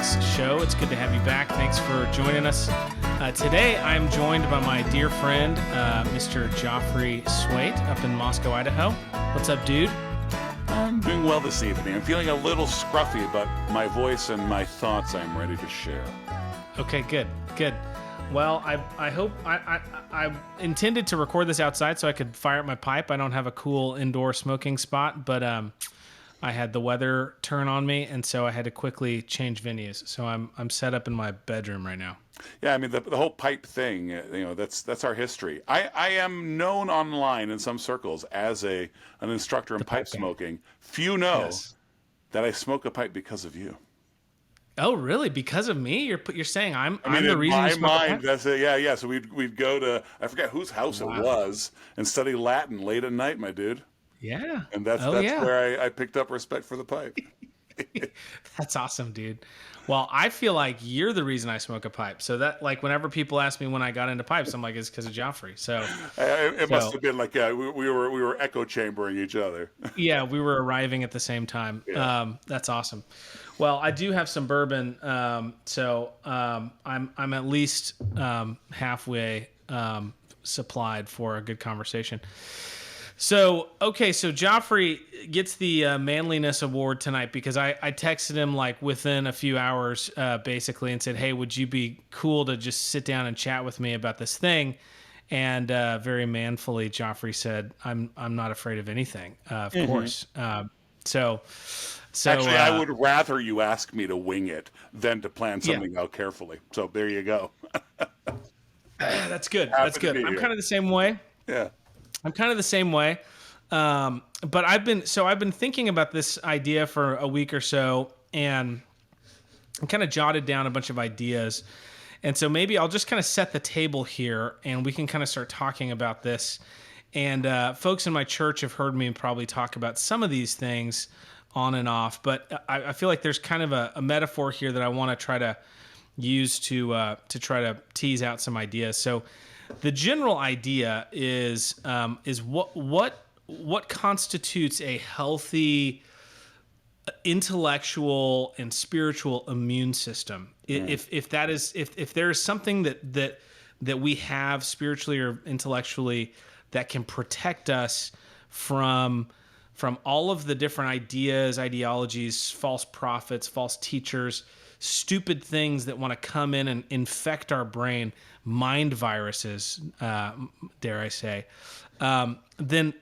week's show. It's good to have you back. Thanks for joining us. Today, I'm joined by my dear friend, Mr. Joffre Swait, up in Moscow, Idaho. What's up, dude? I'm doing well this evening. I'm feeling a little scruffy, but my voice and my thoughts I'm ready to share. Okay, good. Well, I hope I intended to record this outside so I could fire up my pipe. I don't have a cool indoor smoking spot, but I had the weather turn on me, and so I had to quickly change venues. So I'm set up in my bedroom right now. Yeah, I mean the whole pipe thing. That's our history. I am known online in some circles as an instructor in pipe smoking. Few know that I smoke a pipe because of you. Oh, really? Because of me? You're saying I'm the in reason you my smoke a pipe? mind, that's it. Yeah. So we'd go to, I forget whose house it was, and study Latin late at night, my dude. Yeah. And that's where I picked up respect for the pipe. That's awesome, dude. Well, I feel like you're the reason I smoke a pipe. So that, like, whenever people ask me when I got into pipes, I'm like, it's because of Joffre. So it must have been like, we were echo chambering each other. Yeah, we were arriving at the same time. Yeah. That's awesome. Well, I do have some bourbon, so I'm at least halfway supplied for a good conversation. So Joffre gets the manliness award tonight because I texted him like within a few hours, basically, and said, "Hey, would you be cool to just sit down and chat with me about this thing?" And very manfully, Joffre said, "I'm not afraid of anything, of course." So Actually, I would rather you ask me to wing it than to plan something out carefully. So there you go. That's good. That's good. I'm kind of the same way. Yeah. I'm kind of the same way. But I've been thinking about this idea for a week or so, and I kind of jotted down a bunch of ideas. And so maybe I'll just kind of set the table here, and we can kind of start talking about this. And folks in my church have heard me probably talk about some of these things on and off, but I feel like there's kind of a metaphor here that I want to try to use to try to tease out some ideas. So the general idea is what constitutes a healthy intellectual and spiritual immune system. If there is something that we have spiritually or intellectually that can protect us from all of the different ideas, ideologies, false prophets, false teachers, stupid things that want to come in and infect our brain, mind viruses, dare I say, then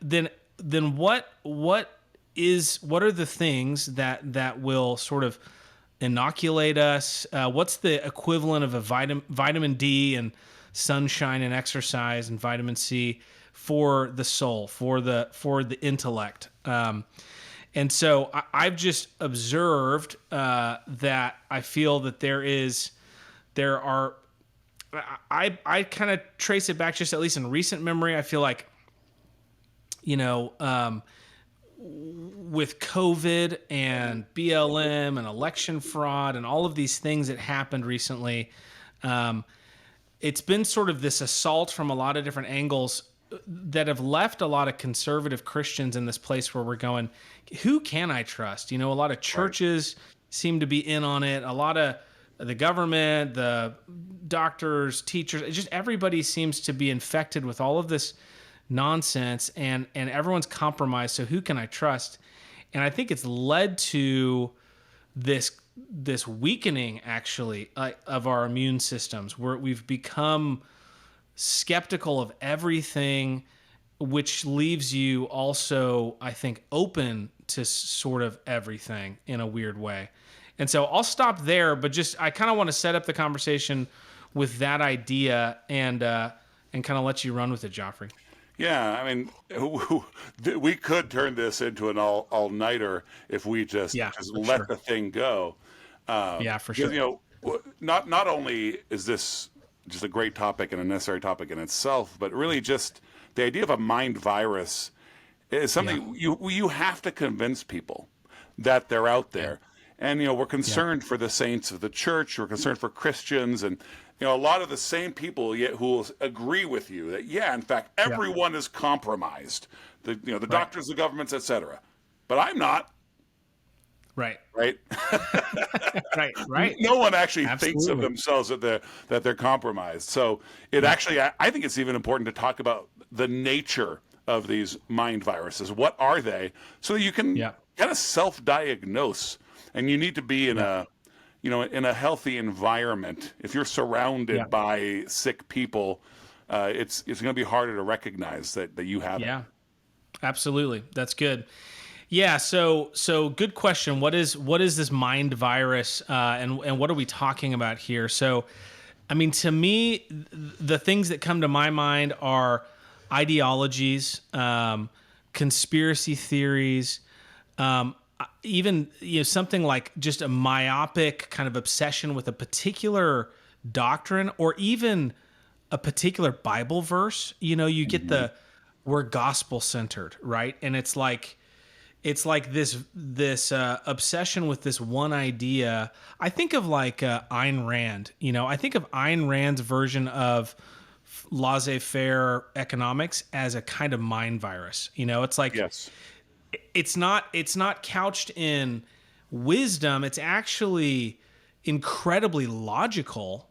what are the things that will sort of inoculate us? What's the equivalent of a vitamin D and sunshine and exercise and vitamin C for the soul, for the intellect? And so I've just observed that I feel that I kind of trace it back just at least in recent memory. I feel like, with COVID and BLM and election fraud and all of these things that happened recently, it's been sort of this assault from a lot of different angles that have left a lot of conservative Christians in this place where we're going, who can I trust? A lot of churches seem to be in on it. A lot of the government, the doctors, teachers, just everybody seems to be infected with all of this nonsense, and everyone's compromised. So who can I trust? And I think it's led to this weakening, actually, of our immune systems, where we've become skeptical of everything, which leaves you also, I think, open to sort of everything in a weird way. And so I'll stop there, but just I kind of want to set up the conversation with that idea and kind of let you run with it, Joffre. Yeah, I mean, we could turn this into an all-nighter if we just let the thing go. Yeah, for sure. Not only is this just a great topic and a necessary topic in itself, but really just the idea of a mind virus is something you have to convince people that they're out there. And, we're concerned for the saints of the church. We're concerned for Christians and, a lot of the same people yet who will agree with you that, in fact, everyone is compromised. The doctors, the governments, etc. But I'm not. Right. right? Right. Right. No one actually thinks of Absolutely. themselves that they're compromised. So it Yeah. actually, I think it's even important to talk about the nature of these mind viruses. What are they? So that you can Yeah. kind of self-diagnose, and you need to be in Yeah. a in a healthy environment. If you're Yeah. surrounded by sick people, it's going to be harder to recognize that you have it. Yeah. Absolutely. That's good. Yeah, so good question. What is this mind virus, and what are we talking about here? So, I mean, to me, the things that come to my mind are ideologies, conspiracy theories, even something like just a myopic kind of obsession with a particular doctrine, or even a particular Bible verse. You get Mhm. the we're gospel centered, right? And it's like this obsession with this one idea. I think of like Ayn Rand. I think of Ayn Rand's version of laissez-faire economics as a kind of mind virus. It's like Yes. it's not couched in wisdom. It's actually incredibly logical,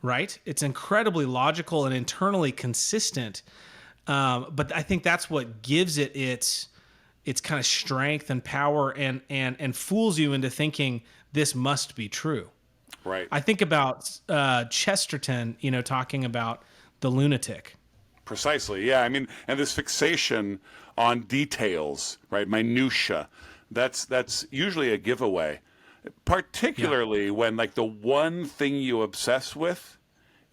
right? It's incredibly logical and internally consistent. But I think that's what gives it its kind of strength and power, and fools you into thinking this must be true. Right. I think about Chesterton, talking about the lunatic. Precisely. Yeah. I mean, and this fixation on details, right? Minutia. That's usually a giveaway, Yeah, particularly when like the one thing you obsess with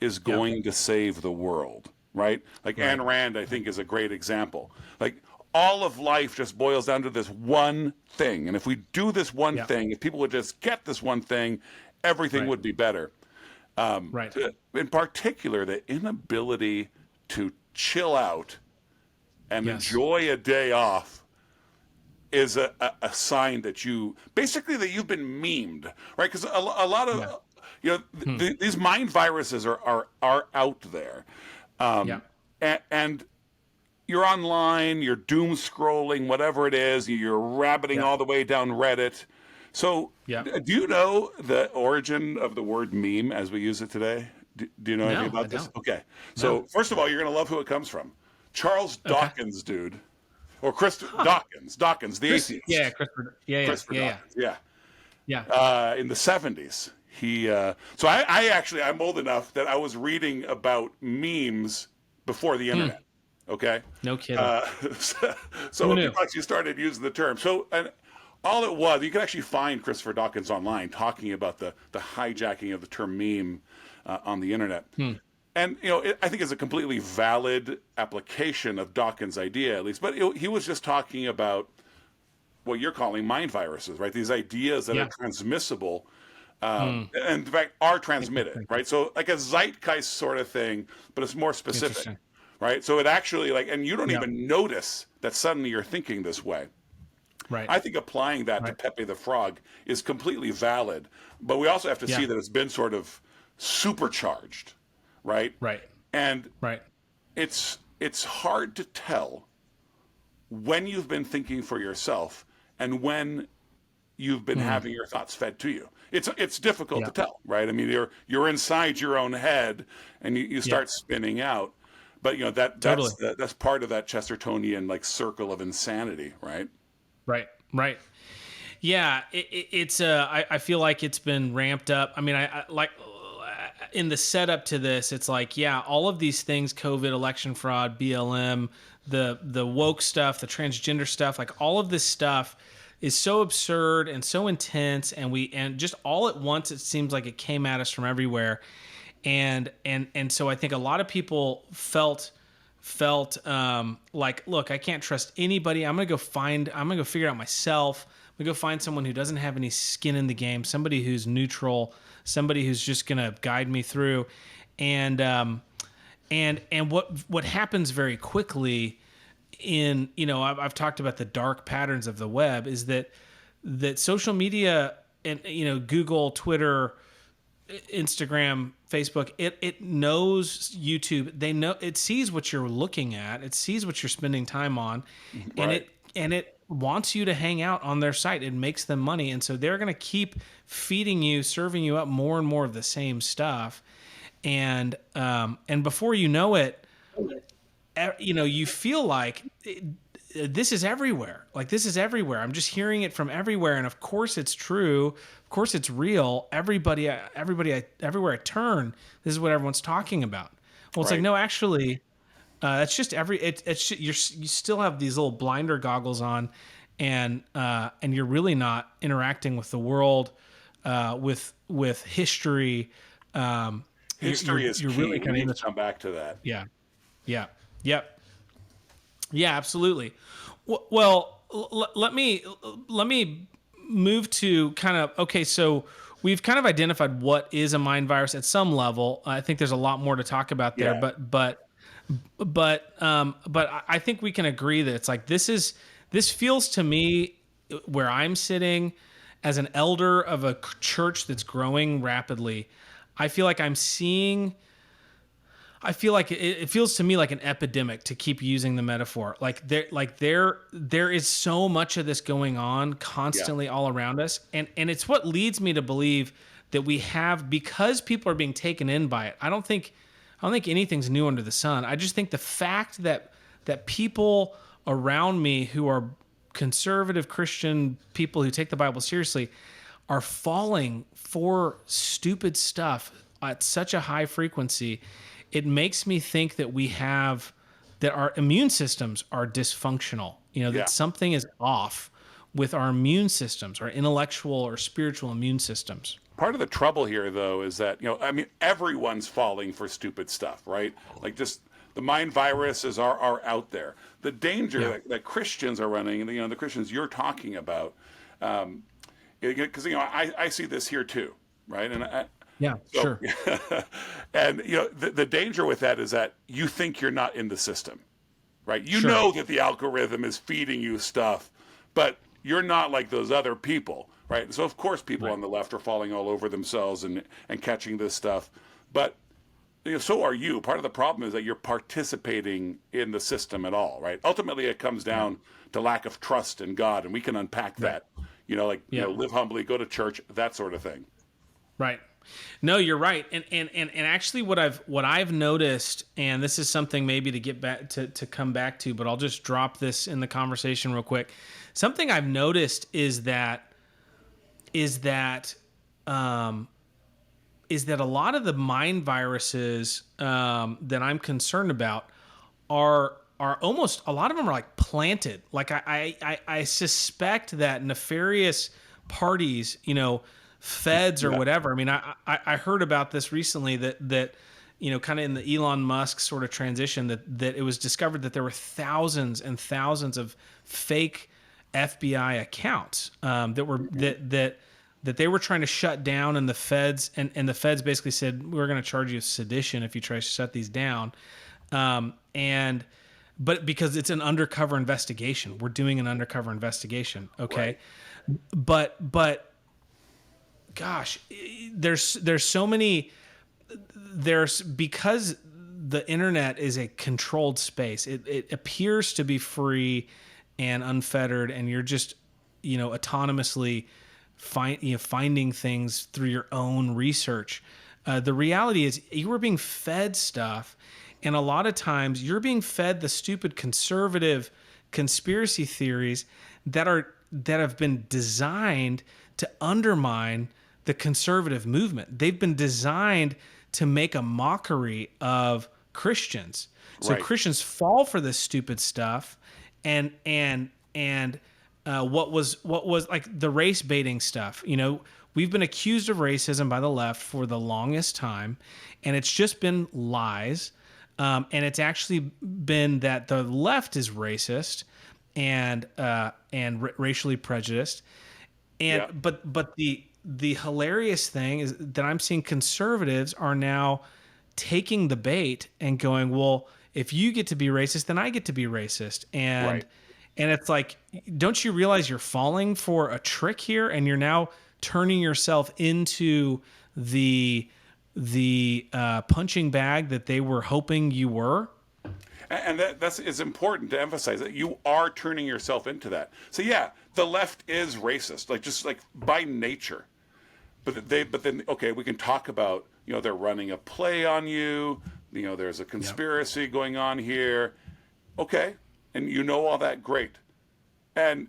is yeah, going to save the world, right? Like right, Ayn Rand, I think, is a great example. Like all of life just boils down to this one thing, and if we do this one yeah, thing, if people would just get this one thing, everything right, would be better. right. In particular, the inability to chill out and Yes, enjoy a day off is a sign that you've been memed, right? Because a lot yeah, of these mind viruses are out there, yeah, and you're online, you're doom scrolling, whatever it is, you're rabbiting yeah, all the way down Reddit. So, yeah. do you know the origin of the word meme as we use it today? Do you know anything No, I about this? don't. Okay. No. So, first of all, you're going to love who it comes from. Charles Okay. Dawkins, dude. Or Dawkins, the Chris. Yeah, atheist. Christopher. Yeah, yeah, Christopher yeah, yeah, Dawkins, yeah. yeah. In the 70s. So I actually, I'm old enough that I was reading about memes before the internet. Okay. No kidding. Uh, so Who when knew? people actually started using the term. So, and all it was, you can actually find Christopher Dawkins online talking about the hijacking of the term meme on the internet. And I think it's a completely valid application of Dawkins' idea, at least. But he was just talking about what you're calling mind viruses, right? These ideas that are Yeah. transmissible, and in fact are transmitted, Interesting. right? So like a zeitgeist sort of thing, but it's more specific, Interesting. right? So it actually and you don't Yeah. even notice that suddenly you're thinking this way. Right. I think applying that to Right. Pepe the Frog is completely valid, but we also have to see Yeah. that it's been sort of supercharged, right? Right. And Right. it's hard to tell when you've been thinking for yourself and when you've been having your thoughts fed to you. It's difficult Yeah. to tell, right? I mean, you're inside your own head and you Yeah. start spinning out. But Totally. that's part of that Chestertonian like circle of insanity, right? Right. Right. Yeah. It's I feel like it's been ramped up. I mean, I like in the setup to this, it's like, yeah, all of these things, COVID, election fraud, BLM, the woke stuff, the transgender stuff, like all of this stuff is so absurd and so intense, and just all at once it seems like it came at us from everywhere. And so I think a lot of people felt like, look, I can't trust anybody. I'm gonna go figure it out myself. I'm gonna go find someone who doesn't have any skin in the game, somebody who's neutral, somebody who's just gonna guide me through. And what happens very quickly I've talked about the dark patterns of the web, is that social media and Google, Twitter, Instagram, Facebook, it knows YouTube. It sees what you're looking at. It sees what you're spending time on, and Right. it wants you to hang out on their site. It makes them money, and so they're going to keep feeding you, serving you up more and more of the same stuff. And before you know it, you feel like this is everywhere. Like, this is everywhere. I'm just hearing it from everywhere, and of course it's true. Of course it's real. Everywhere I turn, this is what everyone's talking about. Well, it's like, Right. no, actually, it's just you still have these little blinder goggles on, and you're really not interacting with the world, with history. History is You're key. really We kind of in need to this. come back to that. Yeah, yeah, yep, yeah, absolutely. Well, let me move to kind of, okay. So we've kind of identified what is a mind virus at some level. I think there's a lot more to talk about there, Yeah. but I think we can agree that it's like, this feels to me, where I'm sitting as an elder of a church that's growing rapidly. I feel like I'm seeing. I feel like it feels to me like an epidemic, to keep using the metaphor. There is so much of this going on Yeah. constantly all around us, and it's what leads me to believe that we have, because people are being taken in by it. I don't think anything's new under the sun. I just think the fact that people around me who are conservative Christian people who take the Bible seriously are falling for stupid stuff at such a high frequency, it makes me think that our immune systems are dysfunctional. Yeah. That something is off with our immune systems, our intellectual or spiritual immune systems. Part of the trouble here, though, is that, I mean, everyone's falling for stupid stuff, right? Like, just the mind viruses are out there. The danger Yeah. that Christians are running, and the Christians you're talking about, because I see this here too, right? Yeah, So, sure. and the danger with that is that you think you're not in the system, right? You Sure. know that the algorithm is feeding you stuff, but you're not like those other people, right? So of course people Right. on the left are falling all over themselves and catching this stuff, but so are you. Part of the problem is that you're participating in the system at all, right? Ultimately, it comes Right. down to lack of trust in God, and we can unpack Right. that. Yeah. Live humbly, go to church, that sort of thing. Right. No, you're right. And actually, what I've noticed, and this is something maybe to get back to come back to, but I'll just drop this in the conversation real quick. Something I've noticed is that um, a lot of the mind viruses that I'm concerned about are almost, a lot of them are like planted. Like, I suspect that nefarious parties, feds or Yeah. whatever. I mean, I heard about this recently, that kind of in the Elon Musk sort of transition, that it was discovered that there were thousands and thousands of fake FBI accounts that were that they were trying to shut down, and the feds basically said, we're going to charge you sedition if you try to shut these down. And but because it's an undercover investigation, we're doing an undercover investigation. Okay. Right. But gosh, there's so many, because the internet is a controlled space. It appears to be free and unfettered, and you're just autonomously finding things through your own research. The reality is, you were being fed stuff, and a lot of times you're being fed the stupid conservative conspiracy theories that have been designed to undermine the conservative movement. They've been designed to make a mockery of Christians. So Right. Christians fall for this stupid stuff, and what was like the race baiting stuff. We've been accused of racism by the left for the longest time, and it's just been lies. And it's actually been that the left is racist and racially prejudiced. And Yeah. but the hilarious thing is that I'm seeing conservatives are now taking the bait and going, well, if you get to be racist, then I get to be racist. And Right. and it's like, don't you realize you're falling for a trick here, and you're now turning yourself into the punching bag that they were hoping you were? And that's it's important to emphasize that you are turning yourself into that. So yeah, the left is racist, like just like by nature. But then okay, we can talk about, they're running a play on you. There's a Yep. conspiracy going on here. Okay, and all that, great. And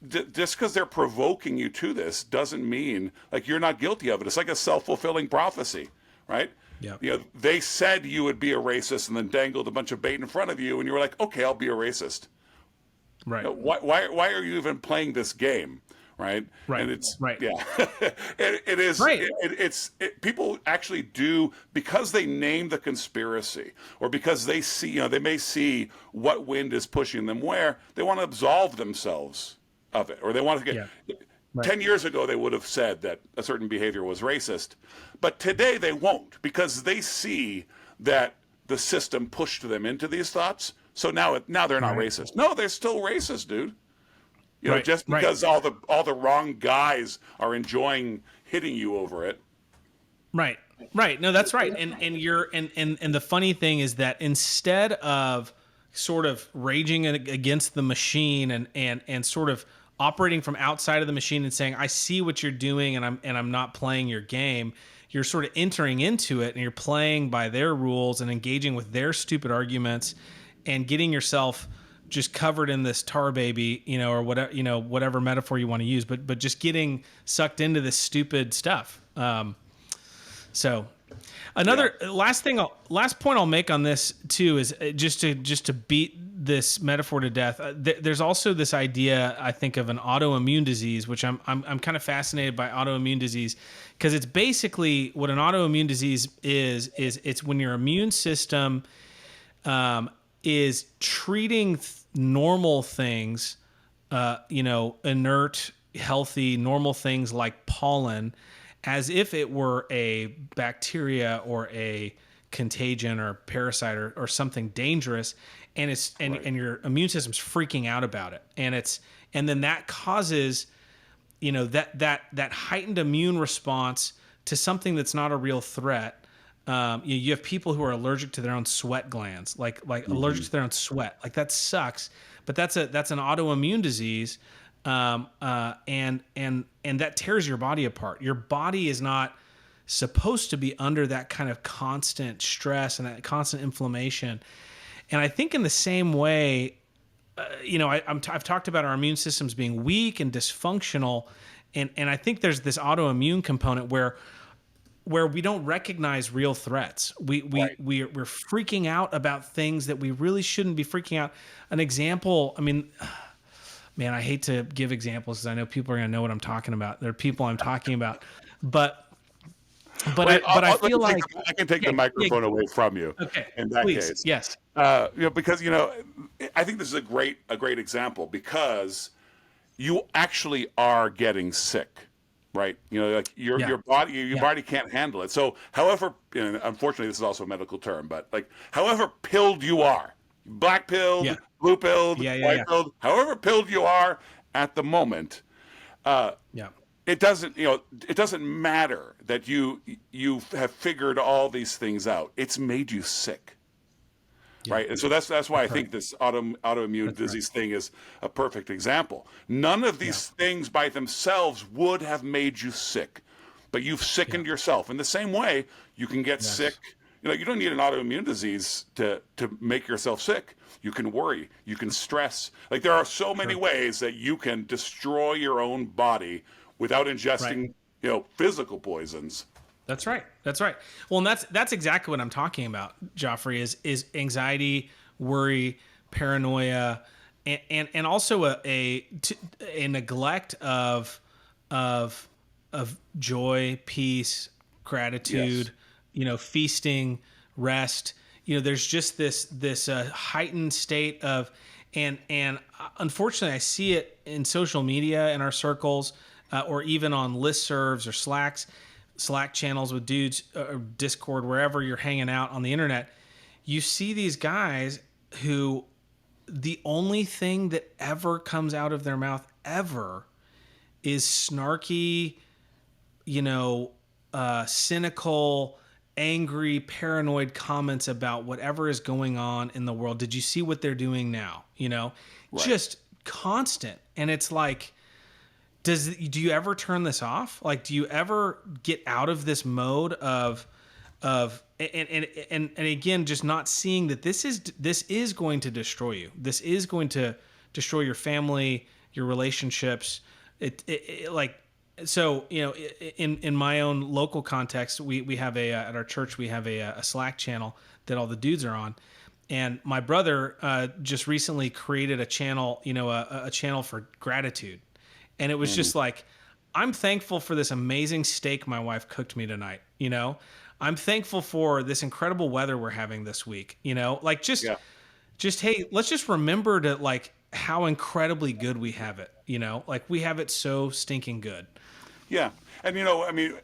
just because they're provoking you to this doesn't mean like you're not guilty of it. It's like a self-fulfilling prophecy, right? Yep. They said you would be a racist and then dangled a bunch of bait in front of you, and you were like, okay, I'll be a racist. Right. Why are you even playing this game, right? Right. And it's Right. yeah, it is. Right. People actually do, because they name the conspiracy, or because they see, they may see what wind is pushing them where, they want to absolve themselves of it, or they want to get. Yeah. Right. 10 years ago, they would have said that a certain behavior was racist, but today they won't, because they see that the system pushed them into these thoughts. So now they're not Right. racist. No, they're still racist, dude. Right. Just Right. because all the wrong guys are enjoying hitting you over it. Right. Right. No, that's right. And the funny thing is that instead of sort of raging against the machine and sort of operating from outside of the machine and saying, I see what you're doing and I'm not playing your game, you're sort of entering into it and you're playing by their rules and engaging with their stupid arguments and getting yourself just covered in this tar baby, or whatever, whatever metaphor you want to use, but just getting sucked into this stupid stuff. So another last point I'll make on this too is just to beat this metaphor to death. There's also this idea, I think, of an autoimmune disease, which I'm kind of fascinated by autoimmune disease, because it's basically what an autoimmune disease is it's when your immune system is treating normal things, inert, healthy, normal things like pollen, as if it were a bacteria or a contagion or parasite or something dangerous, and and your immune system's freaking out about it, and then that causes that heightened immune response to something that's not a real threat. You have people who are allergic to their own sweat glands, like allergic to their own sweat. Like that sucks, but that's an autoimmune disease, and that tears your body apart. Your body is not supposed to be under that kind of constant stress and that constant inflammation. And I think in the same way, I've talked about our immune systems being weak and dysfunctional, and I think there's this autoimmune component where we don't recognize real threats. We're freaking out about things that we really shouldn't be freaking out. An example, I mean, man, I hate to give examples because I know people are going to know what I'm talking about. There are people I'm talking about, but I feel like I can take the microphone away from you. Okay, In that please, case, yes, because I think this is a great example, because you actually are getting sick. Right, like your body can't handle it. So, however, unfortunately, this is also a medical term, but like, however pilled you are, black pilled, blue pilled, white pilled, however pilled you are at the moment, it doesn't matter that you have figured all these things out. It's made you sick. Right, and so that's why I think this autoimmune disease thing is a perfect example. None of these things by themselves would have made you sick, but you've sickened yourself. In the same way, you can get sick. You don't need an autoimmune disease to make yourself sick. You can worry, you can stress. Like, there are so many ways that you can destroy your own body without ingesting, physical poisons. That's right. That's right. Well, and that's exactly what I'm talking about, Joffre, is anxiety, worry, paranoia, and also a neglect of joy, peace, gratitude, feasting, rest. There's just this heightened state of, and unfortunately I see it in social media in our circles, or even on listservs or Slack channels with dudes, or Discord, wherever you're hanging out on the internet. You see these guys who the only thing that ever comes out of their mouth ever is snarky, cynical, angry, paranoid comments about whatever is going on in the world. Did you see what they're doing now? Right. Just constant. And it's like, do you ever turn this off? Like, do you ever get out of this mode and again, just not seeing that this is going to destroy you. This is going to destroy your family, your relationships. Like, so in my own local context, we have at our church we have a Slack channel that all the dudes are on, and my brother just recently created a channel, a channel for gratitude, and it was just like, I'm thankful for this amazing steak my wife cooked me tonight. I'm thankful for this incredible weather we're having this week. Like, Yeah. just hey, let's just remember to, like, how incredibly good we have it. Like, we have it so stinking good. Yeah. And, I mean,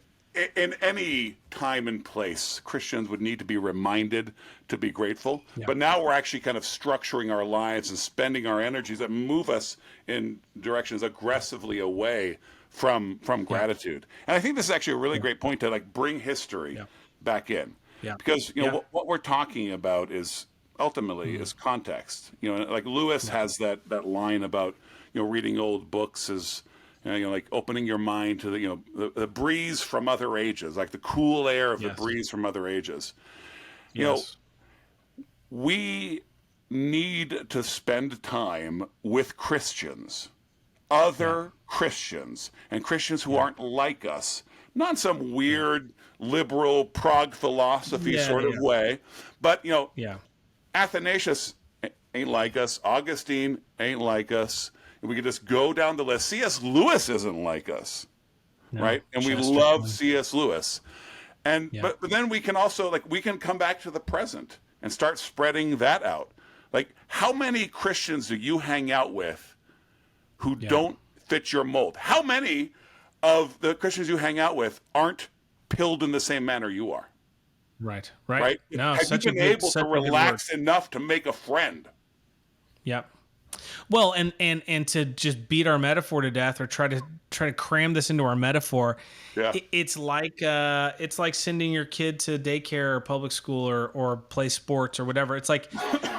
in any time and place, Christians would need to be reminded to be grateful. Yeah. But now we're actually kind of structuring our lives and spending our energies that move us in directions aggressively away from gratitude. And I think this is actually a really great point to, like, bring history Yeah. back in. Yeah. Because, Yeah. what we're talking about is ultimately is context. Like Lewis has that line about, reading old books is, like opening your mind to the breeze from other ages, like the cool air of the Yes. breeze from other ages. Yes. We need to spend time with Christians, other Christians, and Christians who aren't like us, not some weird liberal prog philosophy Yeah. sort of Yeah. way, but Yeah. Athanasius ain't like us. Augustine ain't like us. We could just go down the list. C.S. Lewis isn't like us, No. right? And we Chesterton. love C.S. Lewis. And Yeah. but then we can also, like, we can come back to the present and start spreading that out. Like, how many Christians do you hang out with who don't fit your mold? How many of the Christians you hang out with aren't pilled in the same manner you are? Right. Right? No, Have you been able to such a good word. relax enough to make a friend? Yep. Well, and to just beat our metaphor to death, or try to cram this into our metaphor, Yeah. it's like sending your kid to daycare or public school or play sports or whatever. It's like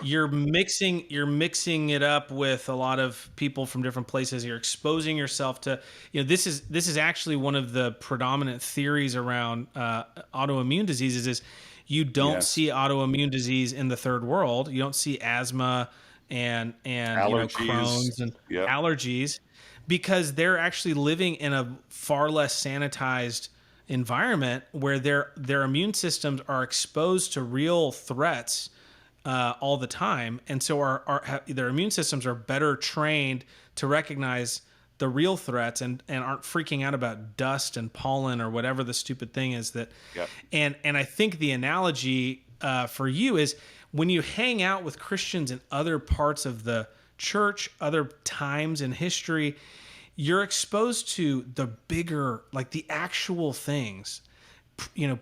you're mixing it up with a lot of people from different places. You're exposing yourself to, this is actually one of the predominant theories around autoimmune diseases is you don't Yes. see autoimmune disease in the third world. You don't see asthma and Allergies. Crohn's and Yep. allergies, because they're actually living in a far less sanitized environment where their immune systems are exposed to real threats all the time, and so their immune systems are better trained to recognize the real threats and aren't freaking out about dust and pollen or whatever the stupid thing is that. Yep. And I think the analogy for you is, when you hang out with Christians in other parts of the church, other times in history, you're exposed to the bigger, like the actual things,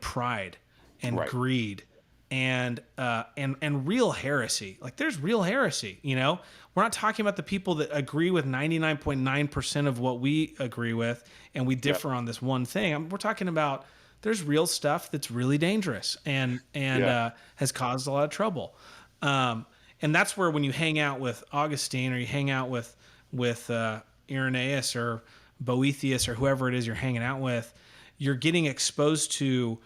pride and Right. greed and real heresy. Like, there's real heresy. We're not talking about the people that agree with 99.9% of what we agree with, and we differ on this one thing. We're talking about, there's real stuff that's really dangerous and has caused a lot of trouble. And that's where, when you hang out with Augustine, or you hang out with Irenaeus or Boethius or whoever it is you're hanging out with, you're getting exposed to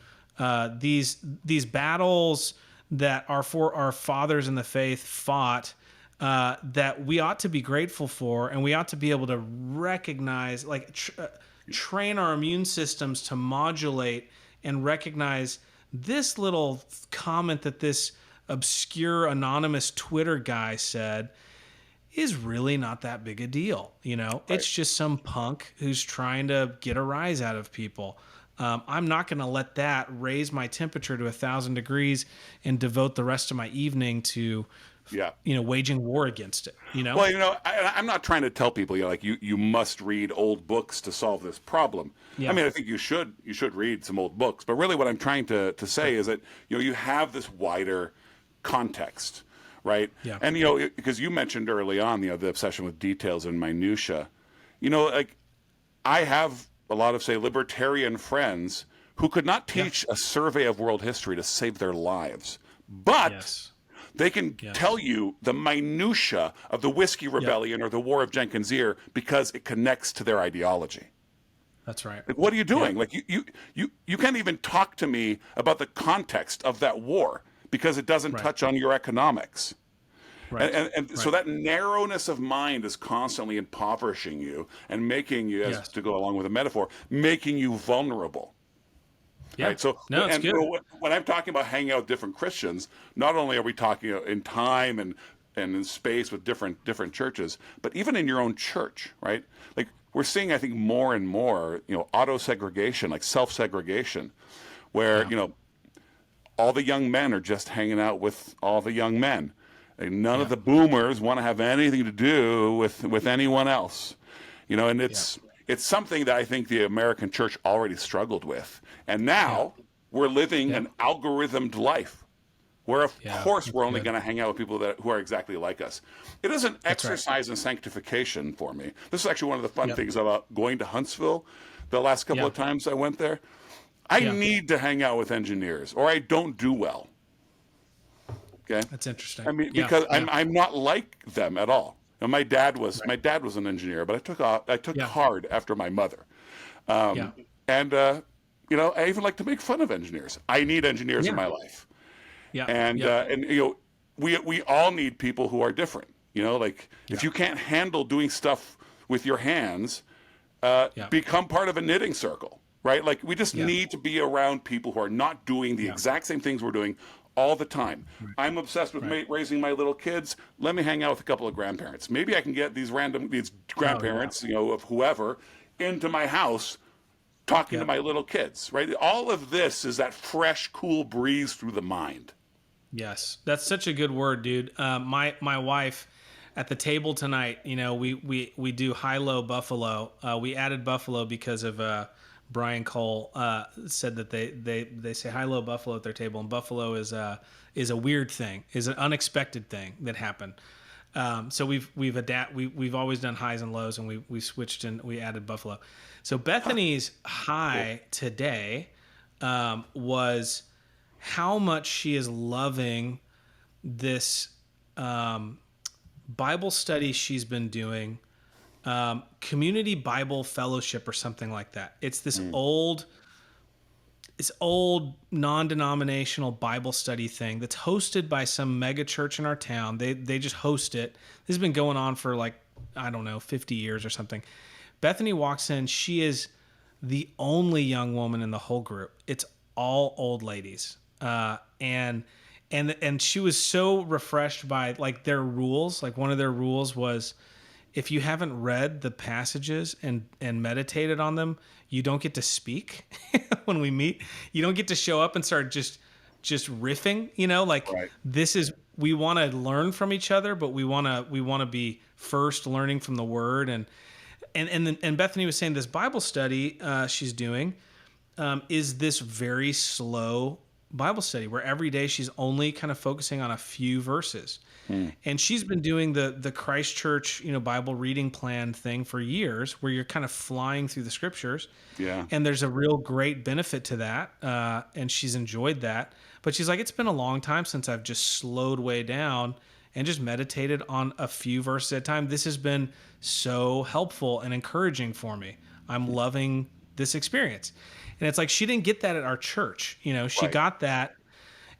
these battles that our fathers in the faith fought, that we ought to be grateful for, and we ought to be able to recognize, like, train our immune systems to modulate and recognize this little comment that this obscure anonymous Twitter guy said is really not that big a deal. It's just some punk who's trying to get a rise out of people. I'm not going to let that raise my temperature to 1,000 degrees and devote the rest of my evening to Yeah. waging war against it. Well, I'm not trying to tell people, like, you must read old books to solve this problem. Yeah. I mean, I think you should read some old books, but really what I'm trying to say is that, you have this wider context, right? Yeah. And, because you mentioned early on, the obsession with details and minutia, like, I have a lot of, say, libertarian friends who could not Yeah. teach a survey of world history to save their lives, but Yes. they can tell Yes. you the minutia of the Whiskey Yep. Rebellion or the War of Jenkins' Ear because it connects to their ideology. That's right. Like, what are you doing? Yep. Like, you can't even talk to me about the context of that war because it doesn't Right. touch on your economics. Right. And so Right. that narrowness of mind is constantly impoverishing you and making you, as Yes. to go along with a metaphor, making you vulnerable. Yeah. Right. So, No, it's and good. when I'm talking about hanging out with different Christians, not only are we talking in time and in space with different churches, but even in your own church, right? Like we're seeing, I think, more and more, auto segregation, like self segregation, where Yeah. all the young men are just hanging out with all the young men. And none of Yeah. the boomers want to have anything to do with anyone else. And Yeah. it's something that I think the American church already struggled with. And Yeah. now we're living Yeah. an algorithmed life where, of Yeah. course, That's we're only good. going to hang out with people who are exactly like us. It is an That's right. exercise in sanctification for me. This is actually one of the fun Yep. things about going to Huntsville the last couple Yeah. of times I went there. I Yeah. need to hang out with engineers or I don't do well. Okay. That's interesting. I mean, Yeah. because Yeah. I'm not like them at all. And Right. my dad was an engineer, but I took Yeah. hard after my mother. Yeah. And I even like to make fun of engineers. I need engineers in Yeah. my life, Yeah. and Yep. we all need people who are different. Like if Yeah. you can't handle doing stuff with your hands, Yeah. become part of a knitting circle, right? Like we just Yeah. need to be around people who are not doing the Yeah. exact same things we're doing all the time. Right. I'm obsessed with Right. raising my little kids. Let me hang out with a couple of grandparents. Maybe I can get these Oh, yeah. grandparents, of whoever, into my house talking to Yep. my little kids, right? All of this is that fresh, cool breeze through the mind. Yes, that's such a good word, dude. My wife at the table tonight. We do high low buffalo. We added buffalo because of Brian Cole said that they say high low buffalo at their table, and buffalo is a weird thing, is an unexpected thing that happened. So we've always done highs and lows, and we switched and we added buffalo. So Bethany's high today was how much she is loving this Bible study she's been doing, community Bible fellowship or something like that. It's this old non-denominational Bible study thing that's hosted by some mega church in our town. They just host it. This has been going on for like, I don't know, 50 years or something. Bethany walks in. She is the only young woman in the whole group. It's all old ladies. And she was so refreshed by like their rules. Like one of their rules was if you haven't read the passages and meditated on them, you don't get to speak when we meet. You don't get to show up and start just riffing, Right. this is, we want to learn from each other, but we want to be first learning from the word. And Bethany was saying this Bible study she's doing is this very slow Bible study where every day she's only kind of focusing on a few verses. And she's been doing the Christ Church, Bible reading plan thing for years where you're kind of flying through the scriptures. Yeah. And there's a real great benefit to that. And she's enjoyed that. But she's like, it's been a long time since I've just slowed way down and just meditated on a few verses at a time. This has been so helpful and encouraging for me. I'm loving this experience. And it's like she didn't get that at our church. She Right. got that,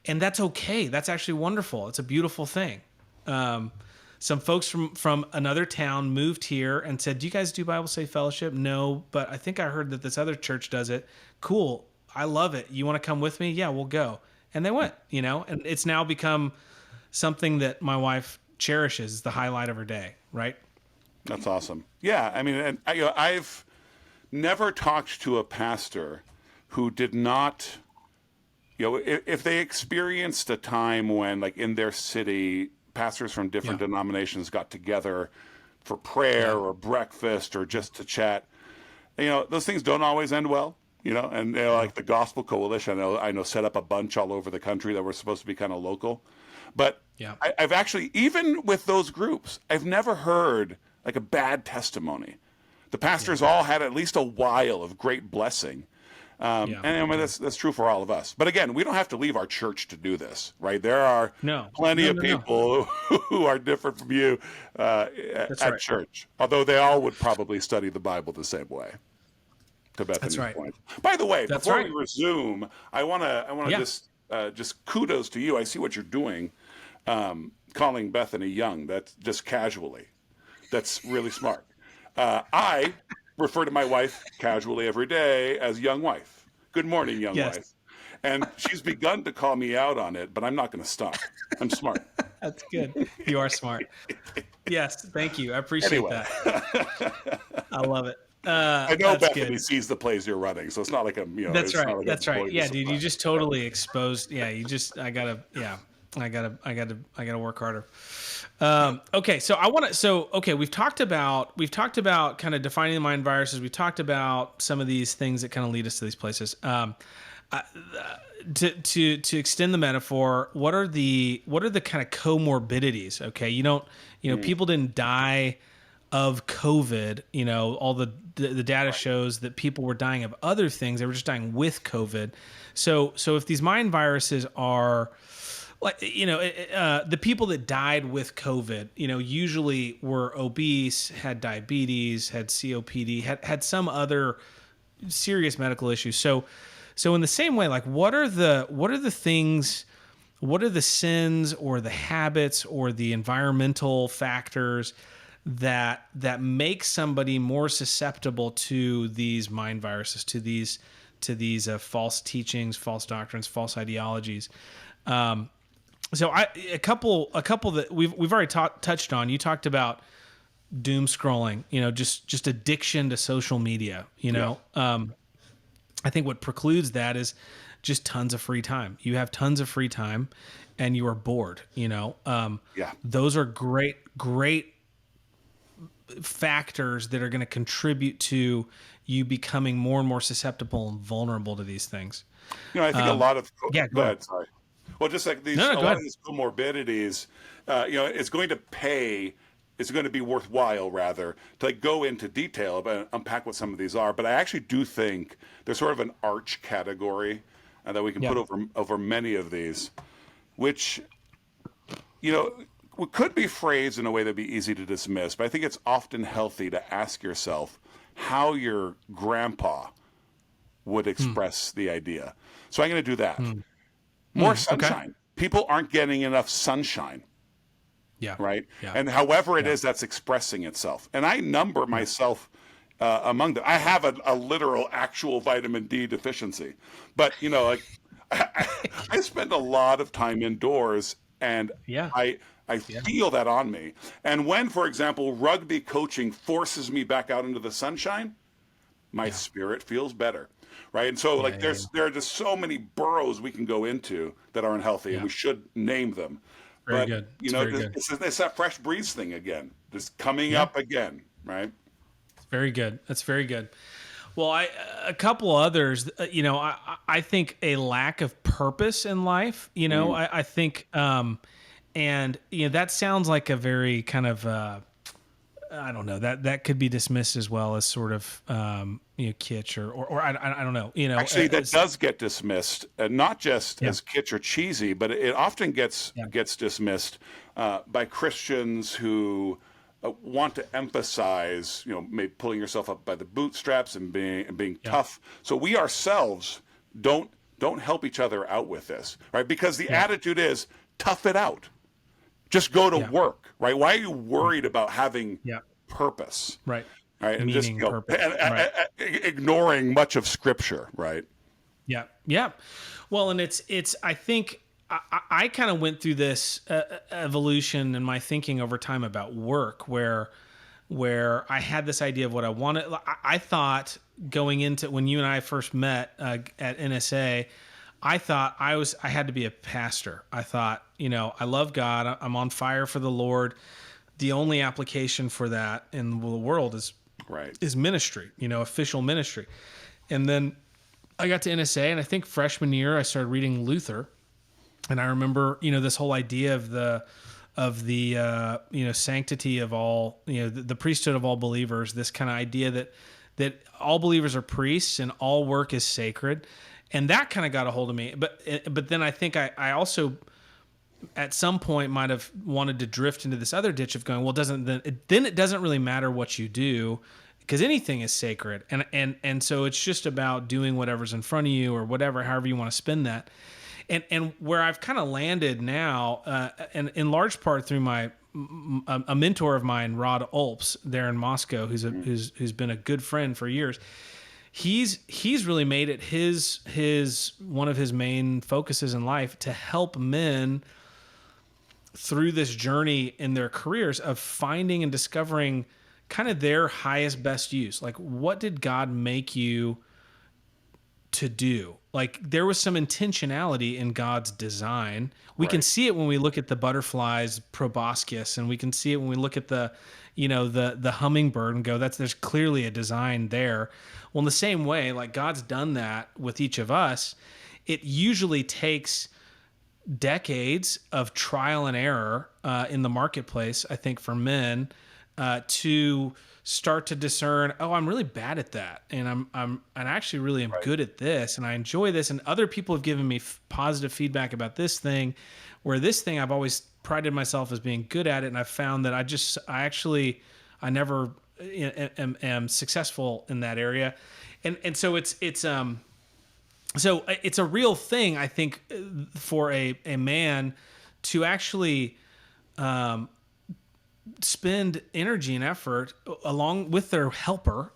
and that's okay. That's actually wonderful. It's a beautiful thing. Some folks from another town moved here and said, "Do you guys do Bible Study Fellowship?" No, but I think I heard that this other church does it. Cool. I love it. You want to come with me? Yeah, we'll go. And they went, and it's now become something that my wife cherishes. It's the highlight of her day, right? That's awesome. Yeah, I mean, and I've never talked to a pastor who did not, if they experienced a time when, like in their city, pastors from different Yeah. denominations got together for prayer or breakfast or just to chat. Those things don't always end well. And like the Gospel Coalition, I know set up a bunch all over the country that were supposed to be kind of local, but Yeah. I've actually, even with those groups, I've never heard like a bad testimony. The pastors all had at least a while of great blessing. Yeah. And I mean, that's true for all of us. But again, we don't have to leave our church to do this, right? There are No. plenty No. of No. No. people who are different from you That's at right. church, although they all would probably study the Bible the same way. To That's Bethany's right. point. By the way, That's before we right. resume, I want to Yeah. just kudos to you. I see what you're doing, calling Bethany young. That's just casually. That's really smart. I refer to my wife casually every day as young wife. Good morning, young Yes. wife. And she's begun to call me out on it, but I'm not going to stop. I'm smart. That's good. You are smart. Yes. Thank you. I appreciate Anyway, that. I love it. I know That's Bethany good. sees the plays you're running, so it's not like That's it's right. not like That's I'm right. blowing you Yeah, dude, you surprise. just totally exposed. Yeah, you just. I gotta. Yeah, I gotta work harder. Okay, so I want to. So okay, we've talked about kind of defining the mind viruses. We've talked about some of these things that kind of lead us to these places. To extend the metaphor, what are the kind of comorbidities? Okay, people didn't die of COVID. All the data shows that people were dying of other things. They were just dying with COVID. So if these mind viruses are like, the people that died with COVID, usually were obese, had diabetes, had COPD, had some other serious medical issues. So in the same way, like what are the things, what are the sins or the habits or the environmental factors that make somebody more susceptible to these mind viruses, to these false teachings, false doctrines, false ideologies? So a couple that we've already touched on. You talked about doom scrolling, just addiction to social media. Yeah. I think what precludes that is just tons of free time. You have tons of free time, and you are bored. Yeah. Those are great factors that are going to contribute to you becoming more and more susceptible and vulnerable to these things. I think a lot of Yeah, go go ahead. ahead, sorry. Well, just like these, No, a go lot ahead. of these comorbidities, it's going to pay. It's going to be worthwhile, rather, to like go into detail about unpack what some of these are. But I actually do think there's sort of an arch category that we can Yeah. put over many of these, which you know could be phrased in a way that'd be easy to dismiss. But I think it's often healthy to ask yourself how your grandpa would express the idea. So I'm going to do that. More Okay. sunshine. People aren't getting enough sunshine, Yeah. right? Yeah. And however it Yeah. is that's expressing itself. And I number Yeah. myself among them. I have a literal, actual vitamin D deficiency. But, like, I spend a lot of time indoors, and Yeah. I Yeah. feel that on me. And when, for example, rugby coaching forces me back out into the sunshine, my Yeah. spirit feels better, right? And so Yeah. like Yeah. there are just so many burrows we can go into that are unhealthy, and Yeah. we should name them. Very But good. It's very good. it's that fresh breeze thing again, just coming Yeah. up again, right? It's very good. That's very good. Well, a couple others, I think a lack of purpose in life, I think, and, that sounds like a very kind of, I don't know, that could be dismissed as well as sort of, kitsch or I don't know, Actually, that does get dismissed, not just yeah, as kitsch or cheesy, but it often gets yeah, dismissed by Christians who want to emphasize, maybe pulling yourself up by the bootstraps and being yeah, tough. So we ourselves don't help each other out with this, right? Because the yeah, attitude is tough it out, just go to yeah, work, right? Why are you worried about having yeah, purpose? right. Right, and just Meaning, purpose, right. ignoring much of Scripture, right? Yeah, yeah. Well, and it's. I think I kind of went through this evolution in my thinking over time about work, where I had this idea of what I wanted. I thought going into when you and I first met at NSA, I thought I had to be a pastor. I thought, I love God. I'm on fire for the Lord. The only application for that in the world Right. is ministry, official ministry. And then I got to NSA, and I think freshman year I started reading Luther, and I remember this whole idea of the sanctity of all, the priesthood of all believers. This kind of idea that all believers are priests and all work is sacred. And that kind of got a hold of me. But then I think I also at some point might have wanted to drift into this other ditch of going, well, then it doesn't really matter what you do because anything is sacred. And so it's just about doing whatever's in front of you or whatever, however you want to spin that. And where I've kind of landed now, and in large part through a mentor of mine, Rod Olps, there in Moscow, who's been a good friend for years. He's really made it his one of his main focuses in life to help men through this journey in their careers of finding and discovering kind of their highest best use. Like, what did God make you to do? Like, there was some intentionality in God's design. We can see it when we look at the butterflies proboscis, and we can see it when we look at the hummingbird and go, there's clearly a design there. Well, in the same way, like God's done that with each of us, it usually takes decades of trial and error in the marketplace, I think, for men to start to discern, oh, I'm really bad at that, and I actually really am good at this, and I enjoy this, and other people have given me positive feedback about this thing, where this thing I've always prided myself as being good at it, and I've found that I never am successful in that area, and so it's a real thing, I think, for a man to actually spend energy and effort along with their helper,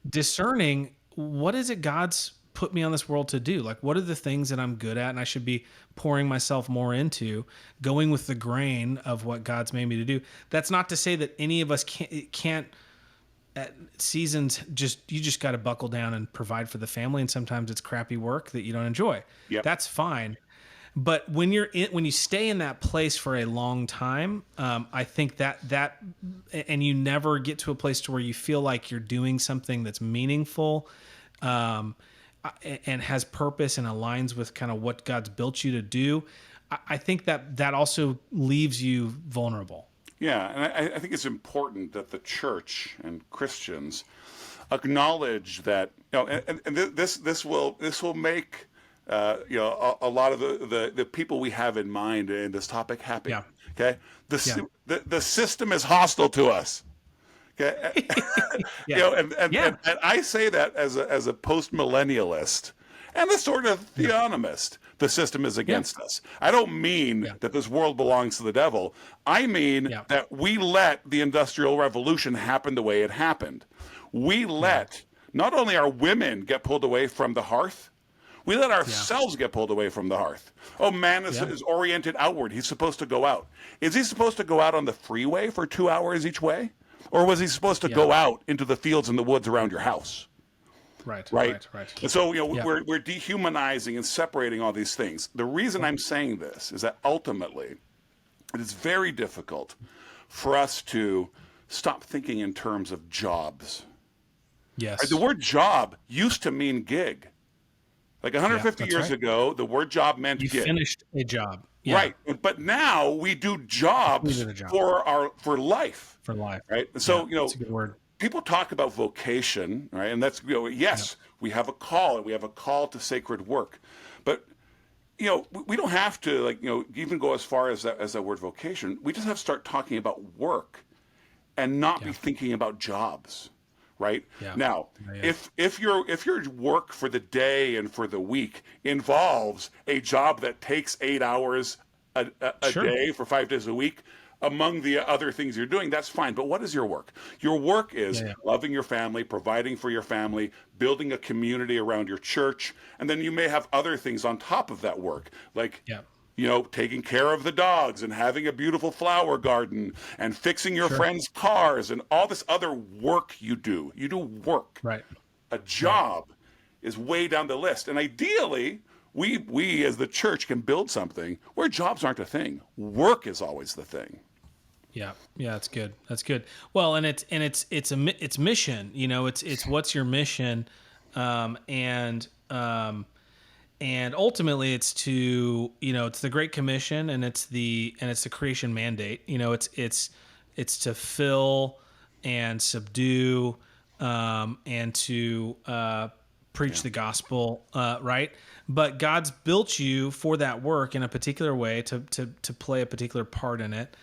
discerning what is it God's put me on this world to do? Like, what are the things that I'm good at and I should be pouring myself more into, going with the grain of what God's made me to do. That's not to say that any of us can't at seasons you just got to buckle down and provide for the family, and sometimes it's crappy work that you don't enjoy. Yep. That's fine. But when you stay in that place for a long time, I think that and you never get to a place to where you feel like you're doing something that's meaningful, and has purpose and aligns with kind of what God's built you to do. I think that also leaves you vulnerable. Yeah, and I think it's important that the church and Christians acknowledge that, and this will make a lot of the people we have in mind in this topic happy. Yeah. Okay. The system is hostile to us. Okay. Yeah. And I say that as a post millennialist and a sort of theonomist. The system is against us. I don't mean that this world belongs to the devil. I mean that we let the Industrial Revolution happen the way it happened. We let not only our women get pulled away from the hearth, we let ourselves get pulled away from the hearth. Oh, man is oriented outward. He's supposed to go out. Is he supposed to go out on the freeway for 2 hours each way? Or was he supposed to go out into the fields and the woods around your house? Right. And so, we're dehumanizing and separating all these things. The reason I'm saying this is that ultimately it is very difficult for us to stop thinking in terms of jobs. Yes. Right? The word job used to mean gig. Like 150 years ago, the word job meant you gig. Finished a job. Yeah. Right. But now we do jobs for life. For life. Right. And so, that's a good word. People talk about vocation, right? And that's, we have a call, and we have a call to sacred work. But, we don't have to, even go as far as that word vocation. We just have to start talking about work and not be thinking about jobs, right? Yeah. Now, if your work for the day and for the week involves a job that takes 8 hours a day for 5 days a week, among the other things you're doing, that's fine. But what is your work? Your work is loving your family, providing for your family, building a community around your church, and then you may have other things on top of that work, like taking care of the dogs and having a beautiful flower garden and fixing your friends' cars and all this other work you do. You do work. Right. A job is way down the list. And ideally, we as the church can build something where jobs aren't a thing. Work is always the thing. Yeah, that's good. That's good. Well, and it's mission. It's what's your mission, and ultimately it's to it's the Great Commission, and it's the creation mandate. It's to fill and subdue and to preach Yeah. the gospel, right? But God's built you for that work in a particular way to play a particular part in it.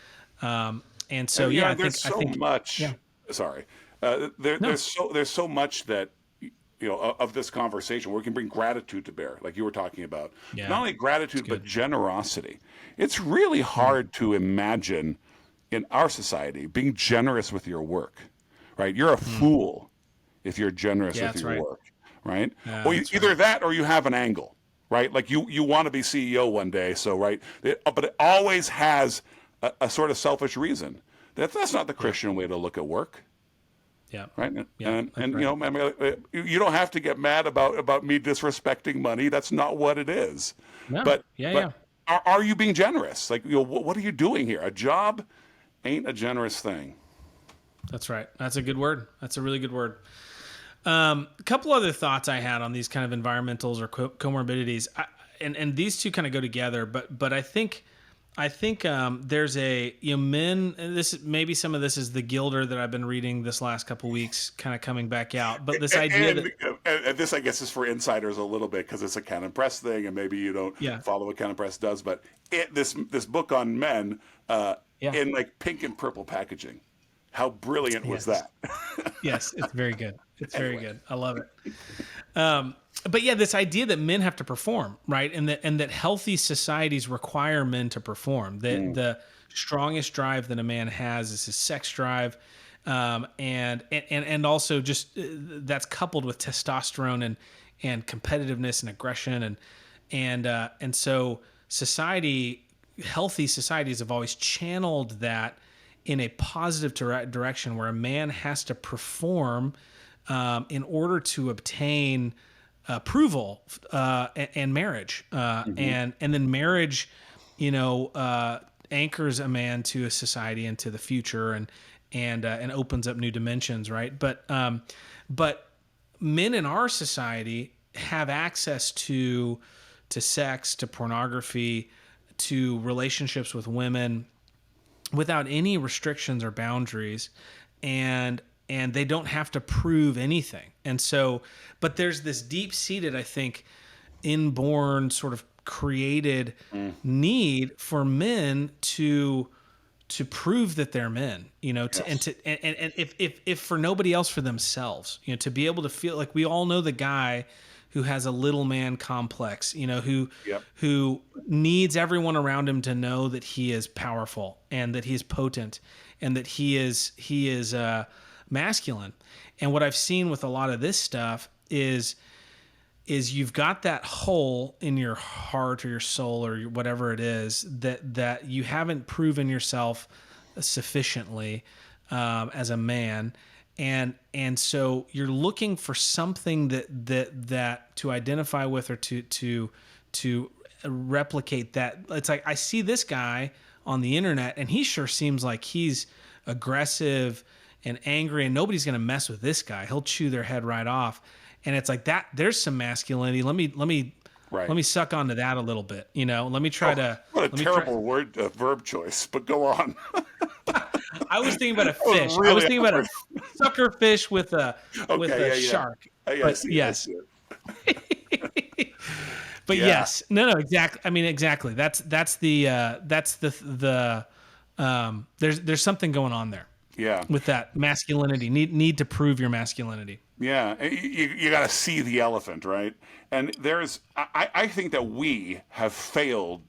And so, And yeah, there's I so think, yeah, much. Sorry, no, there's so much that of this conversation where we can bring gratitude to bear, like you were talking about. But not yeah, only it's gratitude, but good. generosity. It's really Mm. hard to imagine in our society being generous with your work, right? You're a Mm. fool if you're generous Yeah, with that's your right. work, right? Yeah, Or that's either right. that or you have an angle, right? Like you want to be CEO one day, so right, but it always has a sort of selfish reason. That's not the Yeah, Christian way to look at work, yeah, right? yeah, that's And right. I mean, you don't have to get mad about me disrespecting money. That's not what it is. No, But yeah, but yeah, are you being generous? Like what are you doing here? A job ain't a generous thing. that's right. That's a good word. That's a really good word. A couple other thoughts I had on these kind of environmentals or comorbidities, and these two kind of go together. But I think there's a men. And this maybe some of this is the Gilder that I've been reading this last couple weeks, kind of coming back out. But this idea And, that and this, I guess, is for insiders a little bit because it's a Canon Press thing, and maybe you don't yeah, follow what Canon Press does. But this book on men yeah, in like pink and purple packaging, how brilliant was yes, that? yes, it's very good. It's very Anyway, good. I love it. But yeah, this idea that men have to perform, right, and that healthy societies require men to perform. That mm, the strongest drive that a man has is his sex drive, and also just that's coupled with testosterone and competitiveness and aggression and so healthy societies have always channeled that in a positive direction where a man has to perform in order to obtain approval and marriage, hmm and then marriage, anchors a man to a society and to the future and opens up new dimensions, right? But men in our society have access to sex, to pornography, to relationships with women without any restrictions or boundaries, and they don't have to prove anything. And so, but there's this deep seated, I think, inborn sort of created mm, need for men to prove that they're men, yes, and if for nobody else, for themselves, to be able to feel like we all know the guy who has a little man complex, yep, who needs everyone around him to know that he is powerful and that he is potent and that he is masculine. And what I've seen with a lot of this stuff is you've got that hole in your heart or your soul or whatever it is that you haven't proven yourself sufficiently as a man, and so you're looking for something that to identify with or to replicate that. It's like I see this guy on the internet and he sure seems like he's aggressive and angry and nobody's going to mess with this guy. He'll chew their head right off. And it's like that there's some masculinity. Let me right. suck onto that a little bit. Let me try Oh, to what a let me try terrible verb choice. But go on. I was thinking about a That was fish. I was really thinking about a awkward. sucker fish with a Okay, yeah, yeah. shark. I But see it. I yes. see it. But Yeah, yes. No, exactly. I mean exactly. That's there's something going on there yeah. with that masculinity. Need to prove your masculinity. Yeah, you got to see the elephant, right? And I think that we have failed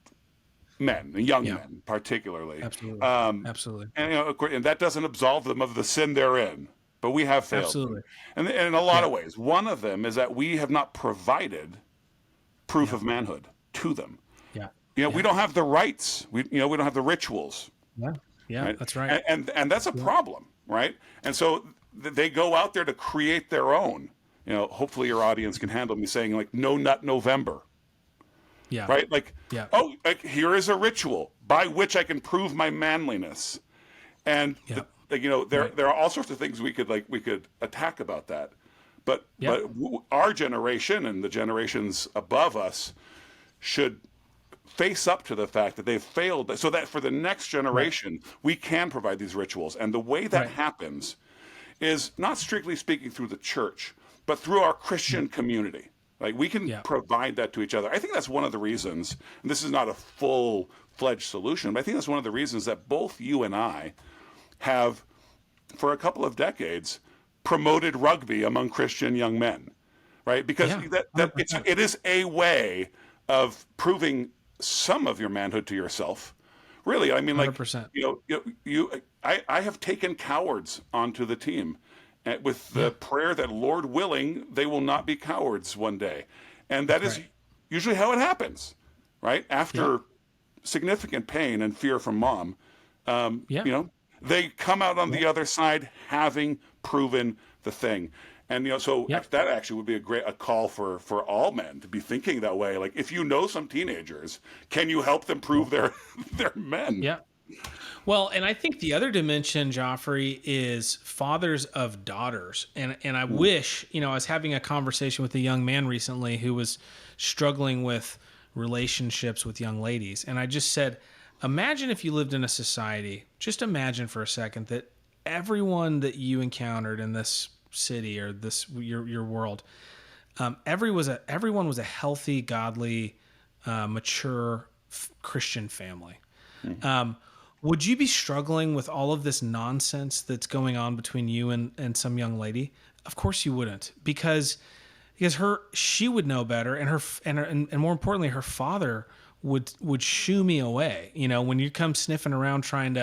men, young Yeah. men particularly, Absolutely. um, Absolutely. and of course, and that doesn't absolve them of the sin they're in, but we have failed them, Absolutely. and in a lot Yeah. of ways. One of them is that we have not provided proof Yeah. of manhood to them. Yeah. We Yeah. don't have the rights. We don't have the rituals, Yeah. Yeah. right? That's right. And that's a Yeah. problem, right? And so they go out there to create their own. Hopefully your audience can handle me saying like "No Nut November," Yeah. right? Like, Yeah. oh, like here is a ritual by which I can prove my manliness, and Yeah. there Right. there are all sorts of things we could attack about that, but Yeah. our generation and the generations above us should face up to the fact that they've failed, so that for the next Right. generation we can provide these rituals, and the way that Right. happens is not strictly speaking through the church, but through our Yeah. Christian community. Like we can Yeah. provide that to each other. I think that's one of the reasons, and this is not a full-fledged solution, but I think that's one of the reasons that both you and I have, for a couple of decades, promoted rugby among Christian young men, right? Because Yeah. 100%. it is a way of proving some of your manhood to yourself. Really, I mean, like 100%. I have taken cowards onto the team, with the Yeah. prayer that, Lord willing, they will not be cowards one day, and that That's is right. usually how it happens, right? Yep. After significant pain and fear from mom, Yeah. you know, they come out on Yeah. the other side having proven the thing. And so Yep. that actually would be a call for all men to be thinking that way. Like, if you know some teenagers, can you help them prove their men? Yeah. Well, and I think the other dimension, Joffrey, is fathers of daughters. And I Mm. wish, I was having a conversation with a young man recently who was struggling with relationships with young ladies. And I just said, imagine if you lived in a society, just imagine for a second that everyone that you encountered in this city or this your world, everyone was a healthy, godly, mature Christian family. Mm. Would you be struggling with all of this nonsense that's going on between you and some young lady? Of course you wouldn't, because she would know better, and and more importantly, her father would shoo me away. When you come sniffing around trying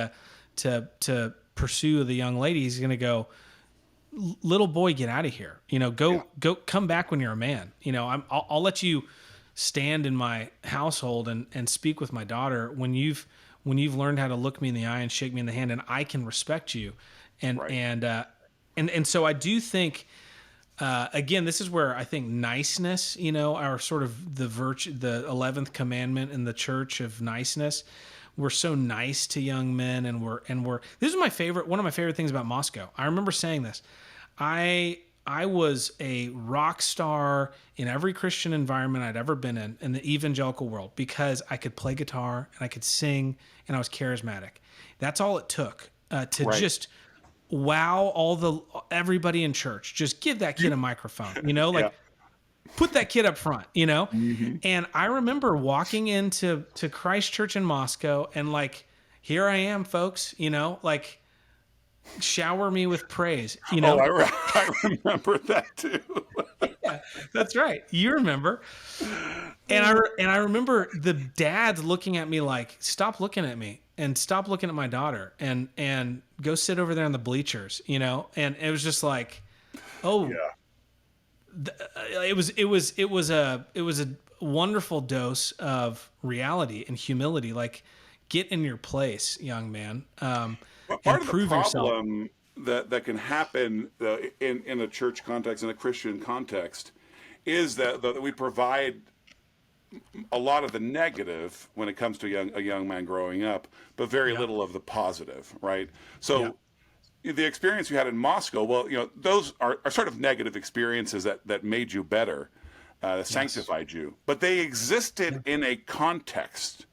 to pursue the young lady, he's gonna go, little boy, get out of here. Yeah. Go, come back when you're a man. I'll let you stand in my household and speak with my daughter when you've learned how to look me in the eye and shake me in the hand, and I can respect you. And Right. and so I do think, again, this is where I think niceness, our sort of the virtue, the 11th commandment in the church of niceness. We're so nice to young men, and we're this is one of my favorite things about Moscow. I remember saying this. I was a rock star in every Christian environment I'd ever been in the evangelical world, because I could play guitar and I could sing and I was charismatic. That's all it took, to Right. just wow everybody in church. Just give that kid a microphone, Yeah. like put that kid up front. Hmm. And I remember walking to Christ Church in Moscow, and like, here I am, folks, like, shower me with praise, Oh, I remember that too. Yeah, that's right. You remember. And I remember the dads looking at me like, stop looking at me and stop looking at my daughter, and go sit over there in the bleachers. And it was just like, oh, Yeah. it was a wonderful dose of reality and humility. Like, get in your place, young man, But part and of the prove yourself. problem that can happen, in a church context, in a Christian context, is that we provide a lot of the negative when it comes to a young man growing up, but very Yeah. little of the positive, right? Yeah. So the experience you had in Moscow, well, those are sort of negative experiences that made you better, Yes. sanctified you, but they existed in a context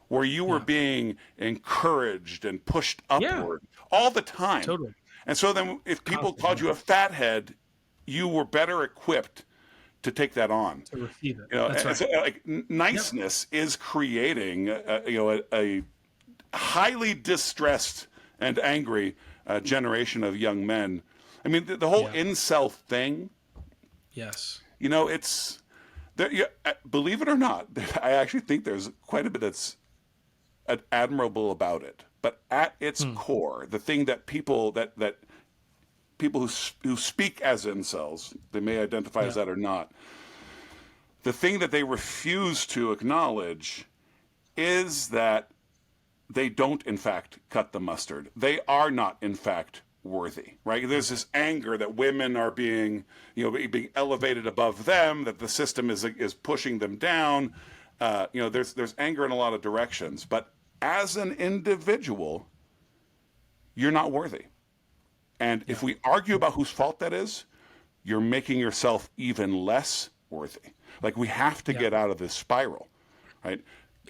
where you were Yeah. being encouraged and pushed Yeah. upward all the time. Totally. And so then, if people called Constantly you a fathead, you were better equipped to take that on. to receive it. That's And right. so, like, Yep. niceness is creating, a highly distressed and angry, generation of young men. I mean, the whole Yeah. incel thing, Yes. it's there. Believe it or not, I actually think there's quite a bit that's admirable about it. But at its core, the thing that people who speak as incels, they may identify as Yeah. that or not, the thing that they refuse to acknowledge is that they don't, in fact, cut the mustard. They are not, in fact, worthy, right? There's this anger that women are being elevated above them, that the system is pushing them down. There's anger in a lot of directions, but as an individual, you're not worthy. And if Yeah. we argue about whose fault that is, you're making yourself even less worthy. Like, we have to Yeah. get out of this spiral, right?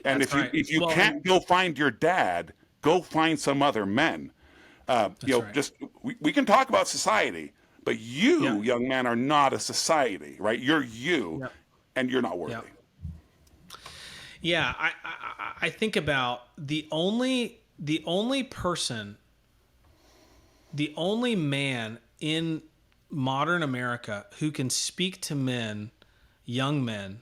And That's if you right. if you Well, can't go find your dad, go find some other men. That's right. Just we can talk about society, but Yep. you, young man, are not a society, right? You're you, Yep. and you're not Yep. worthy. Yeah, I think about the only person, the only man in modern America who can speak to men, young men.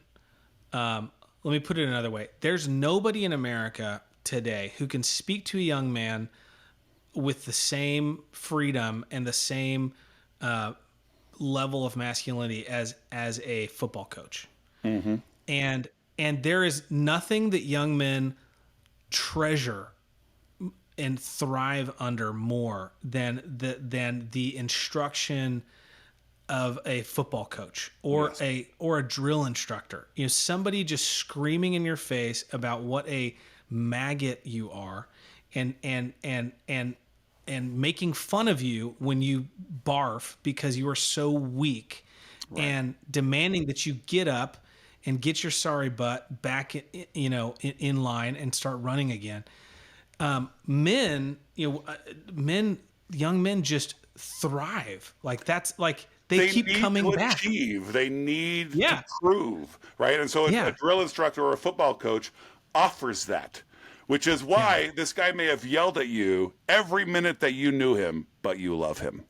Let me put it another way. There's nobody in America today who can speak to a young man with the same freedom and the same level of masculinity as a football coach. And there is nothing that young men treasure and thrive under more than the instruction of a football coach or Yes. a drill instructor. Somebody just screaming in your face about what a maggot you are, and making fun of you when you barf because you are so weak, Right. and demanding that you get up and get your sorry butt back in line and start running again. Men, young men just thrive. Like that's like they They keep need to coming back. achieve. They need to Yeah. prove, right? And so a Yeah. drill instructor or a football coach offers that, which is Yeah. why this guy may have yelled at you every minute that you knew him, but you love him.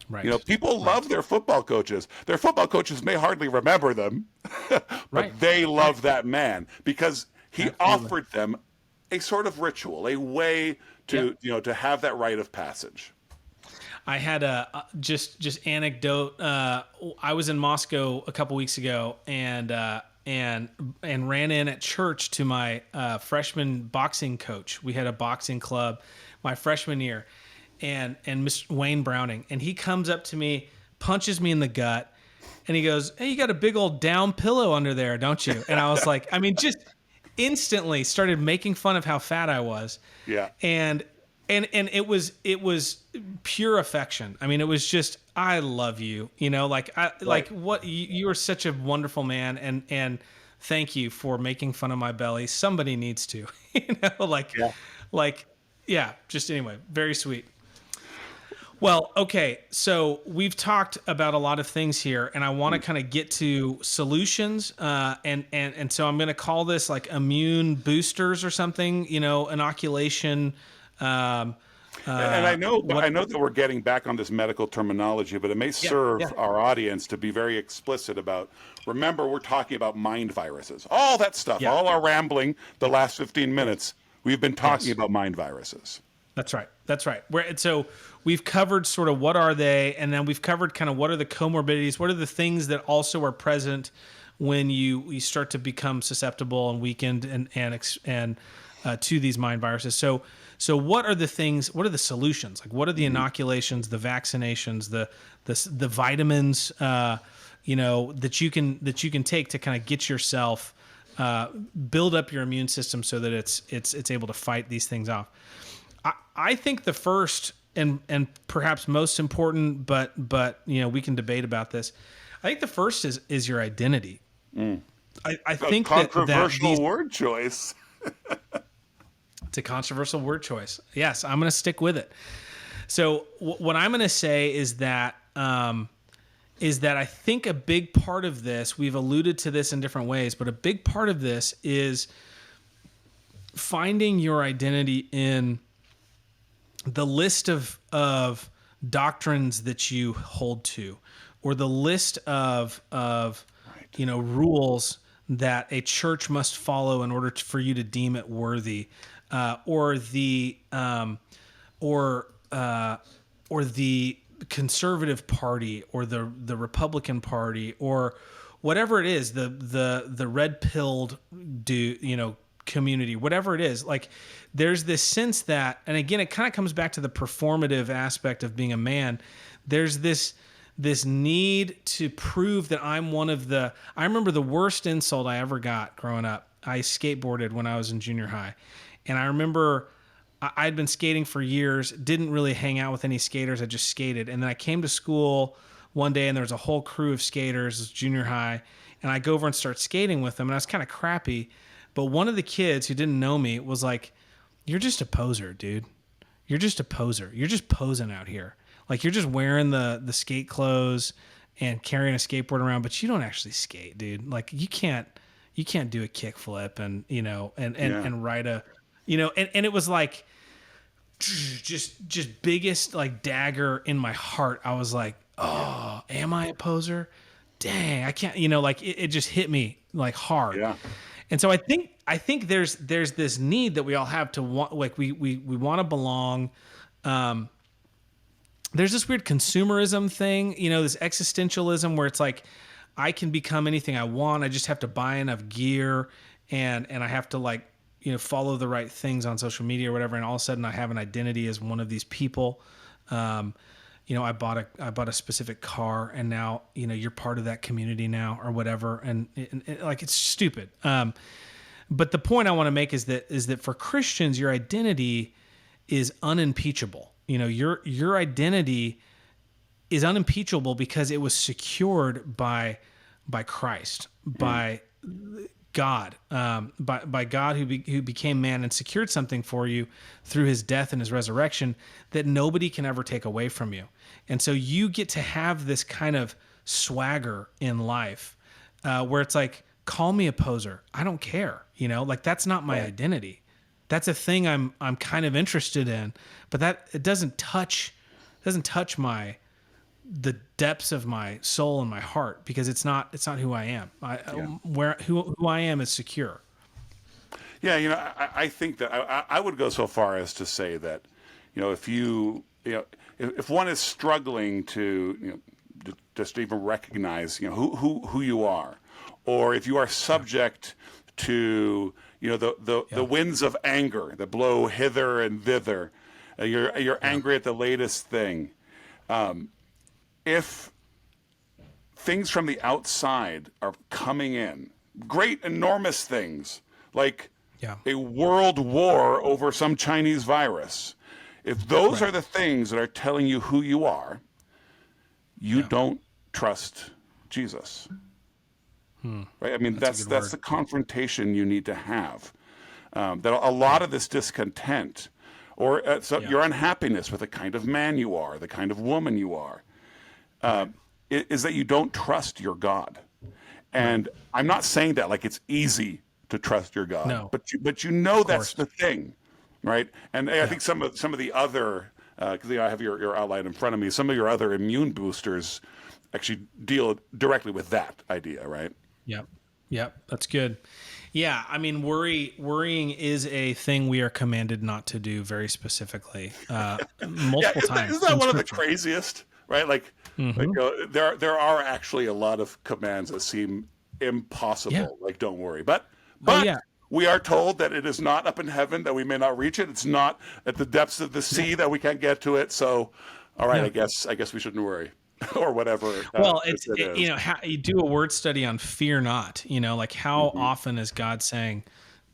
Right. People Right. love their football coaches. Their football coaches may hardly remember them, Right. but they Right. love that man because he Absolutely. offered them a sort of ritual, a way Yep. to have that rite of passage. I had a just anecdote. I was in Moscow a couple weeks ago, and ran in at church to my freshman boxing coach. We had a boxing club my freshman year, and Mr. Wayne Browning, and he comes up to me, punches me in the gut, and he goes, "Hey, you got a big old down pillow under there, don't you?" And I was like, I mean, just instantly started making fun of how fat I was, Yeah, and it was pure affection. I mean, it was just, I love you, like right. what you are such a wonderful man, and thank you for making fun of my belly. Somebody needs to, Yeah. like yeah, just anyway, very sweet. Well, okay, so we've talked about a lot of things here, and I want to kind of get to solutions, and so I'm going to call this like immune boosters or something, inoculation. Um, And I what? know that we're getting back on this medical terminology, but it may Yeah, yeah, serve our audience to be very explicit about. Remember, we're talking about mind viruses, all that stuff, yeah, all our rambling the yeah. last 15 Yes, minutes. We've been talking yes. about mind viruses. That's right. That's right. So we've covered sort of what are they, and then we've covered kind of what are the comorbidities, what are the things that also are present when you start to become susceptible and weakened and to these mind viruses. So what are the things? What are the solutions? Like what are the inoculations, the vaccinations, the vitamins, that you can take to kind of get yourself build up your immune system so that it's able to fight these things off. I think the first and perhaps most important, but we can debate about this. I think the first is your identity. I A think that controversial these word choice. it's a controversial word choice. Yes, I'm going to stick with it. So what I'm going to say is that I think a big part of this, we've alluded to this in different ways, but a big part of this is finding your identity in the list of doctrines that you hold to, or the list of Right. rules that a church must follow in order for you to deem it worthy, or the conservative party, or the Republican Party, or whatever it is, the red pilled community, whatever it is. Like there's this sense that, and again, it kind of comes back to the performative aspect of being a man. There's this need to prove that I'm one of the. I remember the worst insult I ever got growing up. I skateboarded when I was in junior high, and I remember I'd been skating for years, didn't really hang out with any skaters. I just skated. And then I came to school one day and there was a whole crew of skaters, it was junior high. And I go over and start skating with them. And I was kind of crappy. But one of the kids who didn't know me was like, "You're just a poser, dude. you're just a poser. You're just posing out here. Like, you're just wearing the skate clothes and carrying a skateboard around, but you don't actually skate, dude. Like, you can't do a kickflip and, Yeah. and ride a, and it was like just biggest like dagger in my heart. I was like, Yeah. oh, am I a poser? Dang, I can't, like it just hit me like hard. Yeah. And so I think there's this need that we all have to want, like we want to belong. There's this weird consumerism thing, this existentialism where it's like I can become anything I want. I just have to buy enough gear and I have to like, follow the right things on social media or whatever. And all of a sudden I have an identity as one of these people. I bought a specific car and now, you're part of that community now or whatever. And like, it's stupid. But the point I want to make is that for Christians, your identity is unimpeachable. Your identity is unimpeachable because it was secured by Christ, by God, by God who became man and secured something for you through his death and his resurrection that nobody can ever take away from you. And so you get to have this kind of swagger in life where it's like, call me a poser. I don't care. Like, that's not my identity. That's a thing I'm kind of interested in, but that it doesn't touch the depths of my soul and my heart because it's not who I am. Who I am is secure. Yeah, I think that I would go so far as to say that, if one is struggling to, just even recognize, who you are, or if you are subject to, the winds of anger that blow hither and thither, you're angry at the latest thing. If things from the outside are coming in, great, enormous things, like a world war over some Chinese virus, if those are the things that are telling you who you are, you don't trust Jesus. Right? I mean, that's the confrontation you need to have. That a lot of this discontent or your unhappiness with the kind of man you are, the kind of woman you are, is that you don't trust your God. And I'm not saying that like it's easy to trust your God, No, but that's the thing, right? And I think some of the other, because I have your outline in front of me, some of your other immune boosters actually deal directly with that idea, right? Yep. That's good. Yeah, I mean, worrying is a thing we are commanded not to do very specifically, multiple times. Isn't that one of the craziest? Right, like, there are actually a lot of commands that seem impossible. Yeah. Like, don't worry, but yeah. we are told that it is not up in heaven that we may not reach it. It's not at the depths of the sea that we can't get to it. So, all right, I guess we shouldn't worry. Or whatever. Well, how you do a word study on fear not. Like how often is God saying,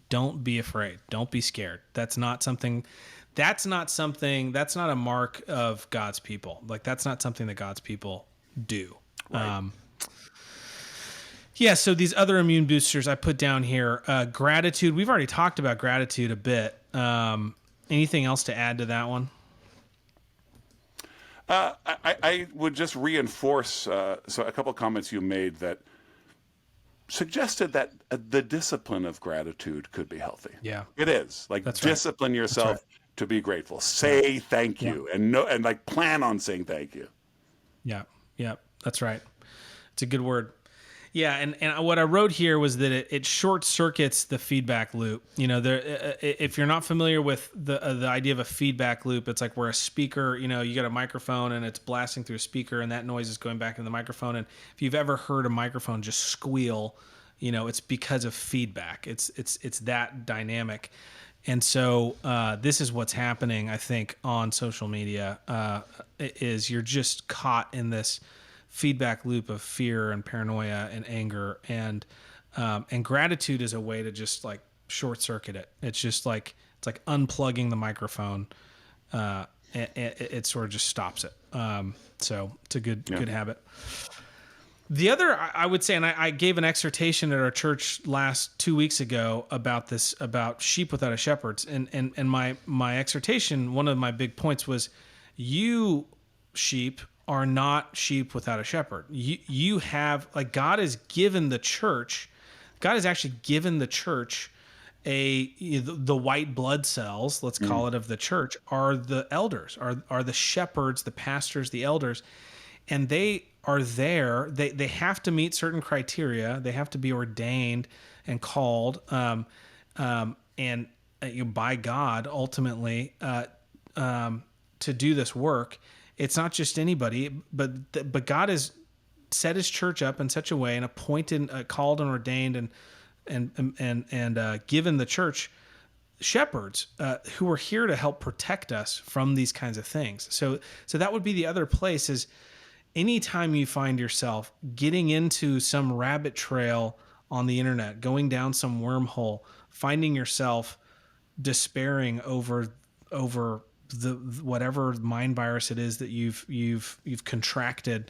"Don't be afraid, don't be scared." That's not something. That's not a mark of God's people. Like that's not something that God's people do. Right. So these other immune boosters I put down here, gratitude. We've already talked about gratitude a bit. Anything else to add to that one? I would just reinforce so a couple of comments you made that suggested that the discipline of gratitude could be healthy. Yeah, it is. Like That's discipline yourself to be grateful. Say thank you and like plan on saying thank you. Yeah, that's right. It's a good word. Yeah, and what I wrote here was that it short circuits the feedback loop. If you're not familiar with the idea of a feedback loop, it's like where a speaker, you got a microphone and it's blasting through a speaker, and that noise is going back into the microphone. And if you've ever heard a microphone just squeal, it's because of feedback. It's that dynamic. And so this is what's happening, I think, on social media. Is you're just caught in this feedback loop of fear and paranoia and anger, and gratitude is a way to just like short circuit it. It's just like unplugging the microphone. It sort of just stops it. So it's a good habit. The other, I would say, and I gave an exhortation at our church last 2 weeks ago about this, about sheep without a shepherd. And my exhortation, one of my big points was, you sheep are not sheep without a shepherd. You have, like, God has actually given the church the white blood cells, let's call it, of the church are the elders, are the shepherds, the pastors, the elders, and they are there. They have to meet certain criteria. They have to be ordained and called, and by God ultimately, to do this work. It's not just anybody, but God has set His church up in such a way and appointed, called, and ordained, and given the church shepherds who are here to help protect us from these kinds of things. So that would be the other place, is anytime you find yourself getting into some rabbit trail on the internet, going down some wormhole, finding yourself despairing over the whatever mind virus it is that you've contracted,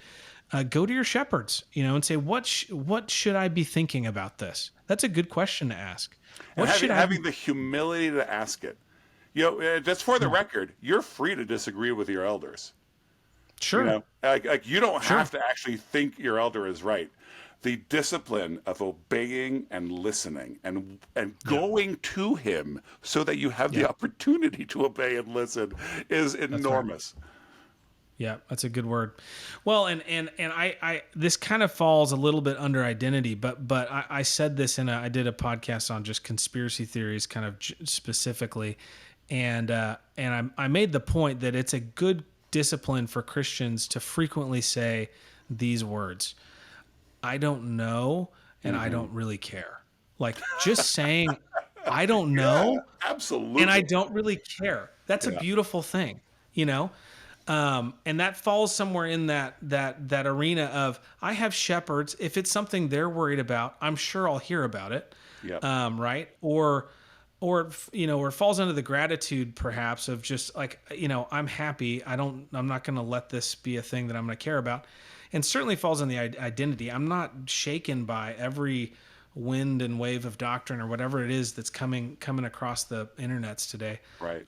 go to your shepherds, and say, what should I be thinking about this? That's a good question to ask. And What should I having the humility to ask it. Just for the record, you're free to disagree with your elders. Sure. Like you don't Sure. have to actually think your elder is right. The discipline of obeying and listening and going to him so that you have the opportunity to obey and listen is enormous. Yeah, that's a good word. Well, and I this kind of falls a little bit under identity, but I said this I did a podcast on just conspiracy theories, kind of specifically, and I made the point that it's a good discipline for Christians to frequently say these words: I don't know, and I don't really care. Like, just saying, I don't know, Absolutely. and I don't really care. That's a beautiful thing, and that falls somewhere in that arena of, I have shepherds. If it's something they're worried about, I'm sure I'll hear about it. Yep. Right. Or it falls under the gratitude, perhaps, of just like, I'm happy. I'm not going to let this be a thing that I'm going to care about. And certainly falls on the identity. I'm not shaken by every wind and wave of doctrine or whatever it is that's coming across the internets today. Right.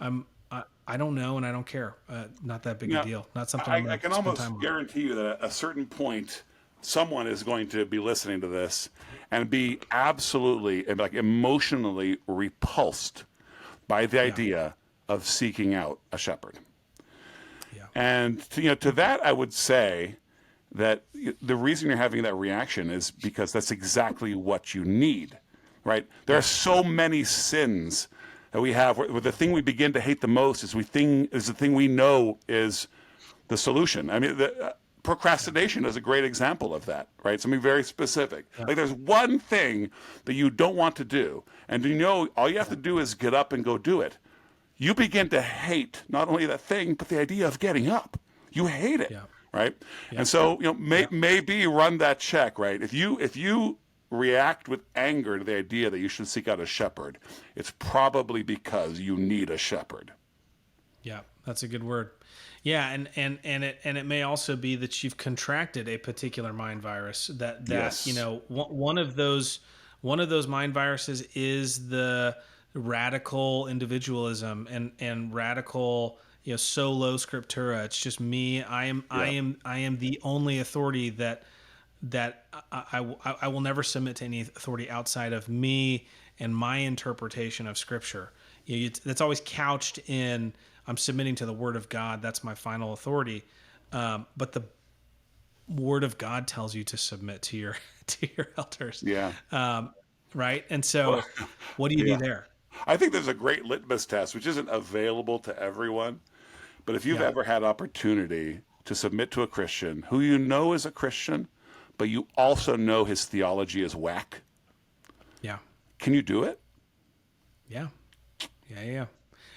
I don't know, and I don't care. Not that big a deal. Not something I'm I going can to spend almost time on. guarantee you that at a certain point, someone is going to be listening to this and be absolutely and like emotionally repulsed by the idea of seeking out a shepherd. Yeah. And to that, I would say that the reason you're having that reaction is because that's exactly what you need, right? There are so many sins that we have where the thing we begin to hate the most is the thing we know is the solution. I mean, procrastination is a great example of that, right? Something very specific. Like, there's one thing that you don't want to do, and all you have to do is get up and go do it. You begin to hate not only that thing, but the idea of getting up. You hate it, right? And so, maybe run that check, right? If you react with anger to the idea that you should seek out a shepherd, it's probably because you need a shepherd. Yeah, that's a good word. Yeah, and it may also be that you've contracted a particular mind virus that Yes. one of those mind viruses is the radical individualism and radical solo scriptura. It's just me. I am the only authority that I will never submit to any authority outside of me and my interpretation of Scripture. That's always couched in, I'm submitting to the Word of God. That's my final authority. But the Word of God tells you to submit to your elders. Yeah. Right. And so, what do you do there? I think there's a great litmus test, which isn't available to everyone. But if you've ever had opportunity to submit to a Christian who you know is a Christian, but you also know his theology is whack, Yeah. can you do it? Yeah.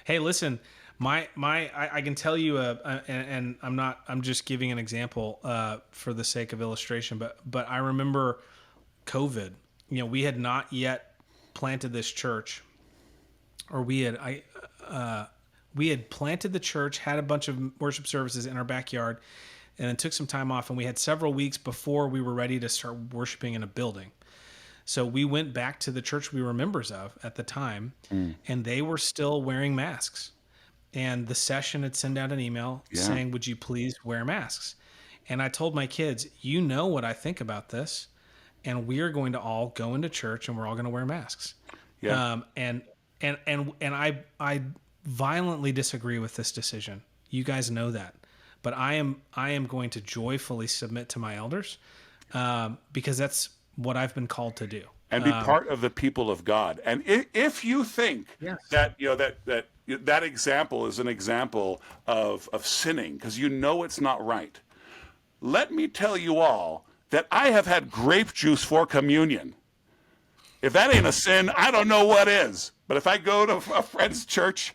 Hey, listen, I can tell you, and I'm just giving an example for the sake of illustration, but I remember COVID. We had not yet planted this church, or we had planted the church, had a bunch of worship services in our backyard. and then took some time off. And we had several weeks before we were ready to start worshiping in a building. So we went back to the church we were members of at the time, and they were still wearing masks. And the session had sent out an email saying, "Would you please wear masks?" And I told my kids, "You know what I think about this, and we are going to all go into church, and we're all going to wear masks." Yeah. And I violently disagree with this decision. You guys know that, but I am going to joyfully submit to my elders, because that's what I've been called to do. And be part of the people of God. And if you think Yes. that that example is an example of sinning because you know it's not right, let me tell you all that I have had grape juice for communion. If that ain't a sin, I don't know what is. But if I go to a friend's church,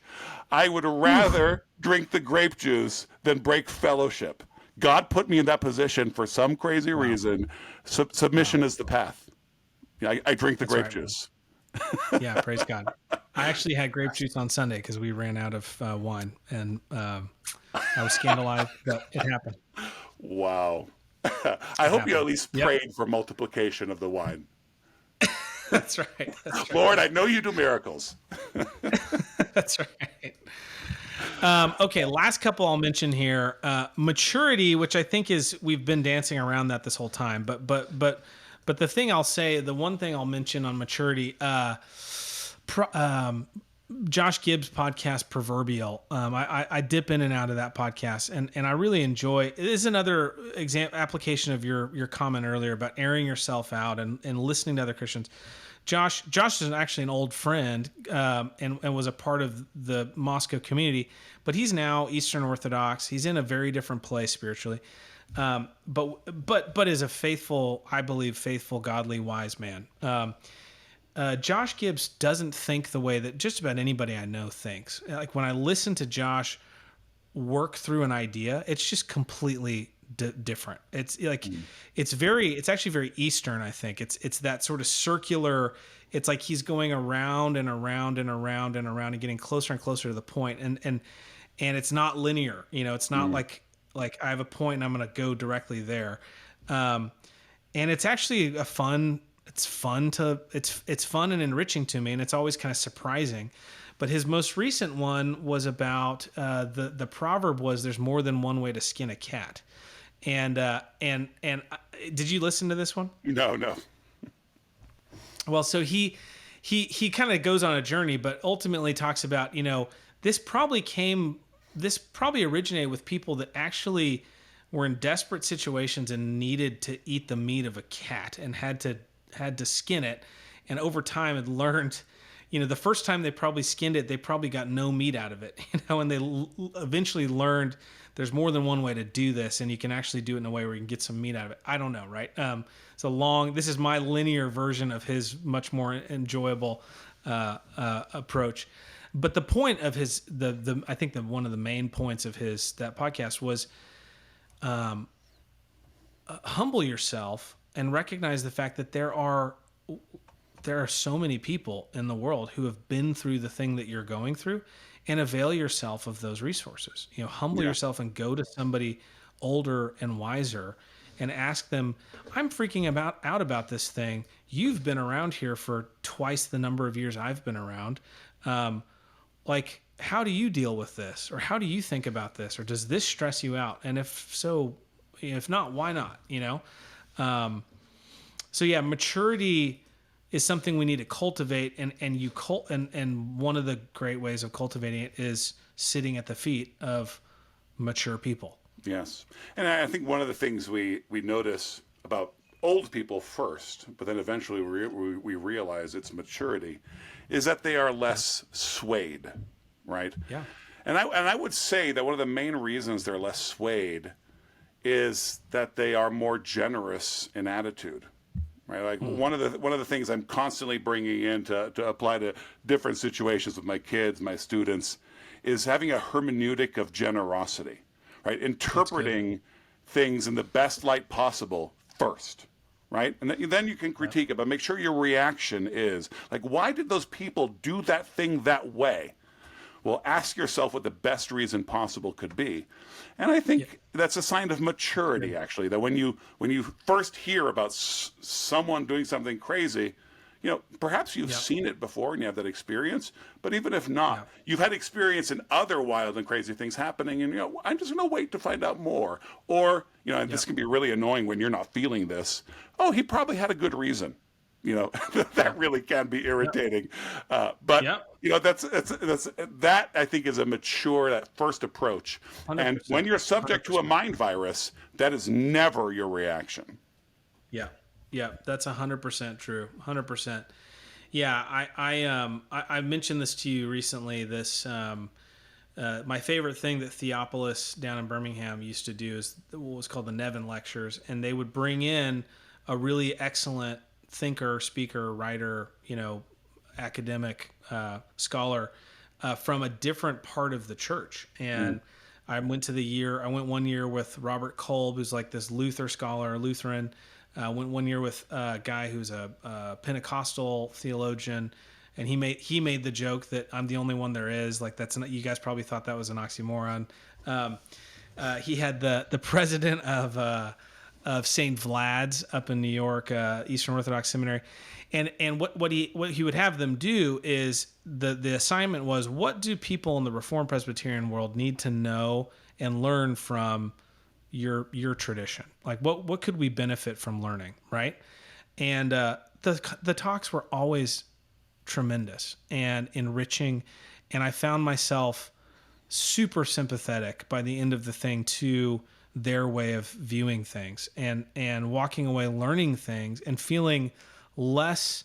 I would rather drink the grape juice than break fellowship. God put me in that position for some crazy reason. Submission is the path. Yeah, I drink the grape juice. Yeah, praise God. I actually had grape juice on Sunday because we ran out of wine, and I was scandalized, but it happened. Wow. I hope you at least Yep. prayed for multiplication of the wine. That's right. That's right. Lord, I know you do miracles. That's right. Okay, last couple I'll mention here. Maturity, which I think is we've been dancing around that this whole time, but the thing I'll say, the one thing I'll mention on maturity, Josh Gibbs' podcast Proverbial. I dip in and out of that podcast, and I really enjoy. It is another application of your comment earlier about airing yourself out and listening to other Christians. Josh is actually an old friend, and was a part of the Moscow community, but he's now Eastern Orthodox. He's in a very different place spiritually, but is a faithful, I believe, faithful, godly, wise man. Josh Gibbs doesn't think the way that just about anybody I know thinks. Like when I listen to Josh work through an idea, it's just completely different. It's like it's actually very Eastern. I think it's that sort of circular. It's like he's going around and around and around and around and getting closer and closer to the point. And it's not linear. It's not like I have a point and I'm going to go directly there. And it's actually fun and enriching to me, and it's always kind of surprising. But his most recent one was about the proverb was there's more than one way to skin a cat. And did you listen to this one? No. Well, so he kind of goes on a journey, but ultimately talks about, this probably originated with people that actually were in desperate situations and needed to eat the meat of a cat and had to skin it, and over time had learned, the first time they probably skinned it, they probably got no meat out of it, and they eventually learned there's more than one way to do this, and you can actually do it in a way where you can get some meat out of it. I don't know, right? This is my linear version of his much more enjoyable approach. But the point of his, I think one of the main points of that podcast was, humble yourself and recognize the fact that there are so many people in the world who have been through the thing that you're going through, and avail yourself of those resources. Humble yourself and go to somebody older and wiser and ask them, I'm freaking out about this thing. You've been around here for twice the number of years I've been around. How do you deal with this? Or how do you think about this? Or does this stress you out? And if so, if not, why not? So yeah, maturity is something we need to cultivate, and one of the great ways of cultivating it is sitting at the feet of mature people. Yes. And I think one of the things we notice about old people first, but then eventually we realize it's maturity, is that they are less swayed, right? Yeah. And I would say that one of the main reasons they're less swayed is that they are more generous in attitude. Right, like one of the things I'm constantly bringing in to apply to different situations with my kids, my students, is having a hermeneutic of generosity, right? Interpreting things in the best light possible first, right? And then you can critique it, but make sure your reaction is like, why did those people do that thing that way? Well, ask yourself what the best reason possible could be. And I Yeah. think that's a sign of maturity, Good. actually, that when you first hear about someone doing something crazy, perhaps you've Yeah. seen it before and you have that experience. But even if not, Yeah. you've had experience in other wild and crazy things happening, and I'm just going to wait to find out more. Or and Yeah. this can be really annoying when you're not feeling this. Oh, he probably had a good reason. Yeah. That really can be Yeah. irritating. But Yeah. that I think is a mature, that first approach. And when 100%. you're subject to a 100%. mind virus, that is never your reaction. Yeah. Yeah. That's 100% true. 100%. Yeah. I mentioned this to you recently. This, my favorite thing that Theopolis down in Birmingham used to do is what was called the Nevin lectures. And they would bring in a really excellent thinker, speaker, writer, academic, scholar, from a different part of the church. Mm, And I went 1 year with Robert Kolb, who's like this Luther scholar, Lutheran. Went 1 year with a guy who's a Pentecostal theologian, and he made the joke that I'm the only one there is. Like, that's not, you guys probably thought that was an oxymoron. Um, he had the president of St. Vlad's up in New York, Eastern Orthodox Seminary, and what he would have them do is the assignment was, what do people in the Reformed Presbyterian world need to know and learn from your tradition? Like, what could we benefit from learning, right? And the talks were always tremendous and enriching, and I found myself super sympathetic by the end of the thing to their way of viewing things, and walking away learning things and feeling less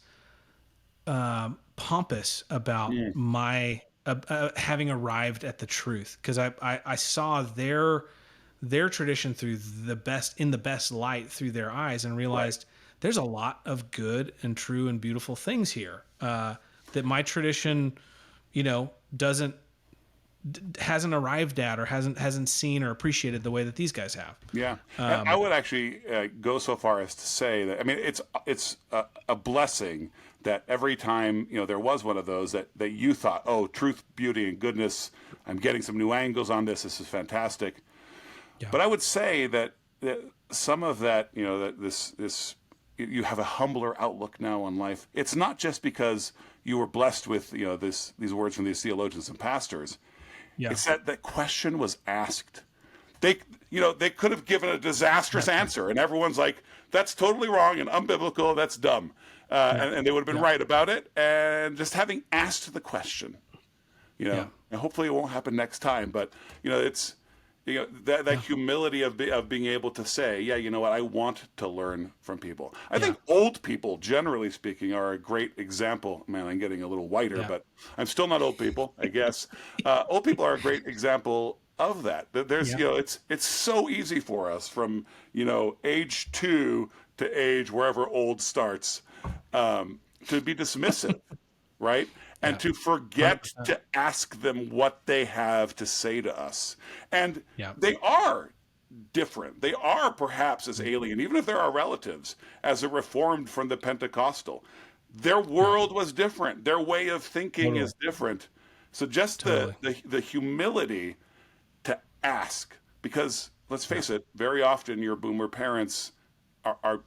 pompous about mm, my having arrived at the truth, because I saw their tradition through the best light through their eyes, and right. realized there's a lot of good and true and beautiful things here, that my tradition, doesn't hasn't arrived at, or hasn't seen or appreciated the way that these guys have. Yeah, and I would actually go so far as to say that, I mean, it's a blessing that every time there was one of those that you thought, oh, truth, beauty, and goodness, I'm getting some new angles on this. This is fantastic. Yeah. But I would say that some of that, that this you have a humbler outlook now on life. It's not just because you were blessed with these words from these theologians and pastors. Yeah. It's that question was asked. They could have given a disastrous answer, and everyone's like, that's totally wrong and unbiblical. That's dumb, Yeah. and they would have been Yeah. right about it. And just having asked the question, Yeah. and hopefully it won't happen next time. But it's that humility of being able to say, yeah, you know what, I want to learn from people. I Yeah. think old people, generally speaking, are a great example. Man, I'm getting a little whiter, Yeah. but I'm still not old people, I guess. Old people are a great example of that. There's, Yeah. it's so easy for us from age 2 to age wherever old starts, to be dismissive, right? And Yeah. to forget 100%. to ask them what they have to say to us. And Yeah. they are different. They are perhaps as alien, even if they're our relatives, as a Reformed from the Pentecostal. Their Yeah. world was different. Their way of thinking Totally. is different. So just Totally. the humility to ask, because let's Yeah. face it, very often your boomer parents are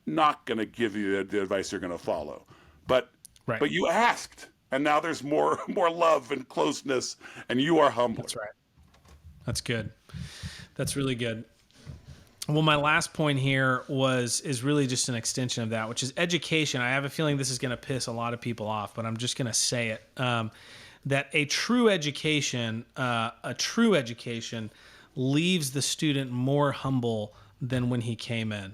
not going to give you the advice you're going to follow. But Right. but you asked, and now there's more more love and closeness, and you are humbler. That's right. That's good. That's really good. Well, my last point here is really just an extension of that, which is education. I have a feeling this is going to piss a lot of people off, but I'm just going to say it. That a true education, leaves the student more humble than when he came in.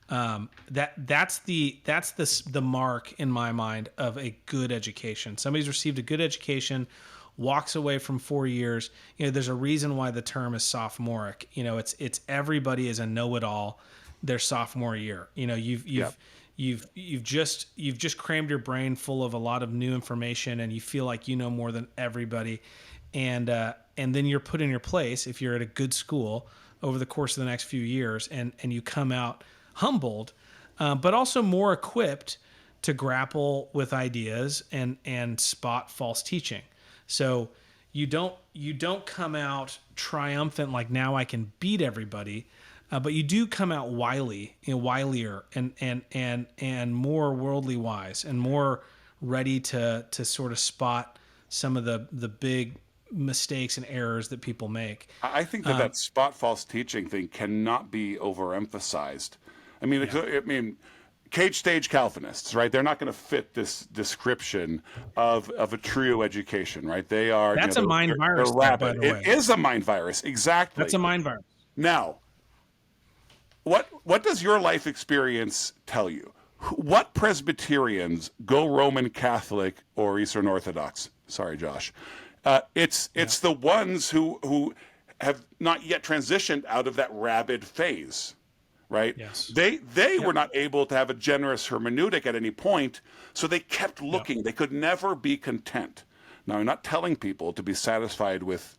That's the mark in my mind of a good education. Somebody's received a good education, walks away from 4 years. There's a reason why the term is sophomoric. It's everybody is a know-it-all their sophomore year. Yeah. You've just crammed your brain full of a lot of new information, and you feel like you know more than everybody, and then you're put in your place if you're at a good school over the course of the next few years, and you come out humbled, but also more equipped to grapple with ideas and spot false teaching. So, you don't come out triumphant like now I can beat everybody, but you do come out wilier and more worldly wise and more ready to sort of spot some of the big mistakes and errors that people make. I think that spot false teaching thing cannot be overemphasized. I mean, Yeah, cage stage Calvinists, right? They're not going to fit this description of a true education, right? They are, that's a mind they're virus, though, by rabid. the It way. is a mind virus, That's exactly. a mind virus. Now, what does your life experience tell you? What Presbyterians go Roman Catholic or Eastern Orthodox? Sorry, Josh. It's the ones who have not yet transitioned out of that rabid phase, right? Yes. They Yep. were not able to have a generous hermeneutic at any point, so they kept Yep. looking. They could never be content. Now, I'm not telling people to be satisfied with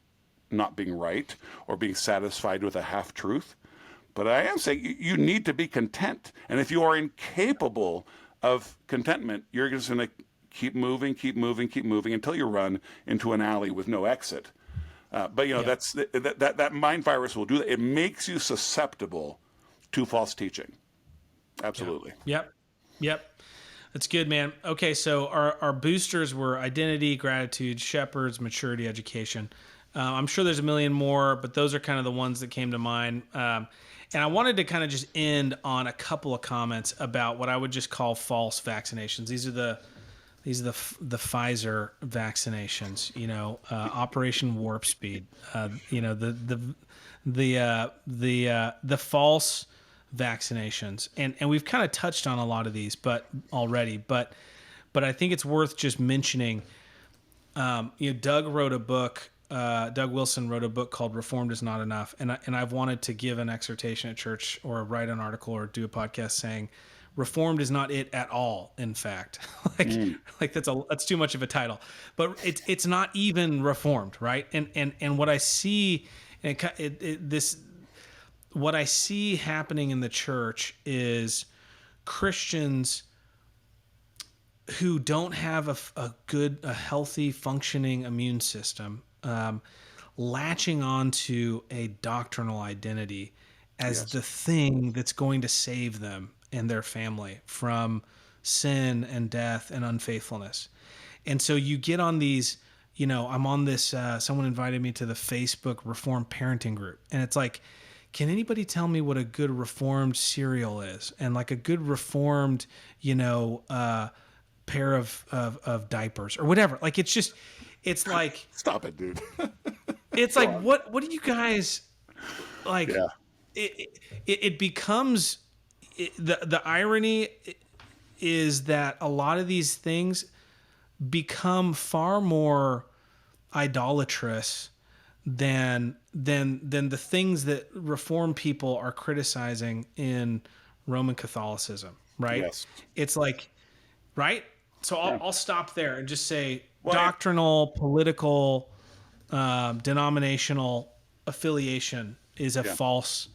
not being right or being satisfied with a half truth, but I am saying you need to be content. And if you are incapable of contentment, you're just going to keep moving, keep moving, keep moving until you run into an alley with no exit. But Yep. that mind virus will do that. It makes you susceptible to false teaching. Yeah. Absolutely. Yep. Yep. That's good, man. Okay, so our boosters were identity, gratitude, shepherds, maturity, education. I'm sure there's a million more, but those are kind of the ones that came to mind. And I wanted to kind of just end on a couple of comments about what I would just call false vaccinations. These are the Pfizer vaccinations. Operation Warp Speed. The false vaccinations, and we've kind of touched on a lot of these, but I think it's worth just mentioning. Doug wrote a book. Doug Wilson wrote a book called "Reformed is Not Enough," and I've wanted to give an exhortation at church or write an article or do a podcast saying, "Reformed is not it at all." In fact, like that's too much of a title, but it's not even Reformed, right? And what I see, what I see happening in the church is Christians who don't have a healthy, functioning immune system, latching onto a doctrinal identity as Yes. the thing that's going to save them and their family from sin and death and unfaithfulness. And so you get on these, I'm on this, someone invited me to the Facebook Reformed Parenting group. And it's like, can anybody tell me what a good Reformed cereal is? And like a good Reformed, pair of diapers or whatever. Like it's like Stop it, dude. it's Go like on. what do you guys like? Yeah. It becomes the irony is that a lot of these things become far more idolatrous than the things that Reformed people are criticizing in Roman Catholicism, right? Yes. It's like, right? So Yeah. I'll stop there and just say Well, doctrinal, political, denominational affiliation is a yeah. false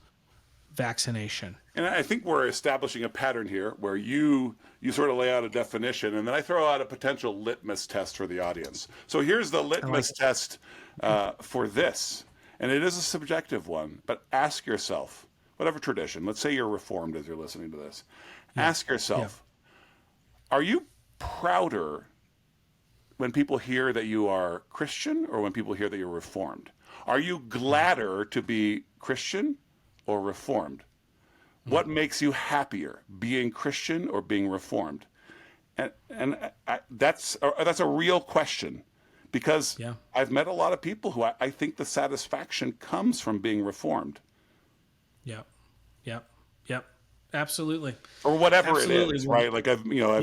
vaccination. And I think we're establishing a pattern here where you sort of lay out a definition, and then I throw out a potential litmus test for the audience. So here's the I like litmus it. test for this, and it is a subjective one. But ask yourself, whatever tradition, let's say you're Reformed as you're listening to this, ask Yeah. yourself, are you prouder when people hear that you are Christian or when people hear that you're Reformed? Are you gladder to be Christian or Reformed? What makes you happier, being Christian or being Reformed? And that's a real question because Yeah. I've met a lot of people who I think the satisfaction comes from being Reformed Yep. Yep. Yep. Absolutely. or whatever it Absolutely. is, right? Like Yeah.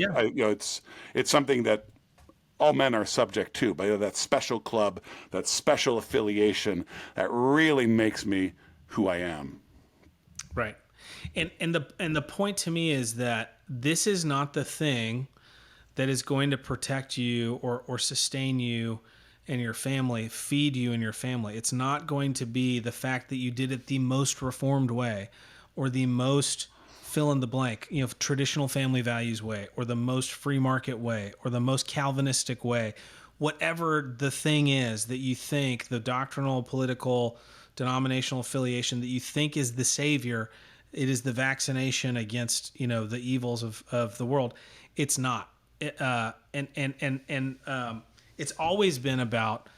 it's something that all men are subject to, but that special club, that special affiliation that really makes me who I am. Right. And the point to me is that this is not the thing that is going to protect you or sustain you and your family, feed you and your family. It's not going to be the fact that you did it the most reformed way or the most fill in the blank, traditional family values way or the most free market way or the most Calvinistic way. whatever the thing is that you think, the doctrinal, political, denominational affiliation that you think is the savior, it is the vaccination against, the evils of the world. It's not. It's always been about,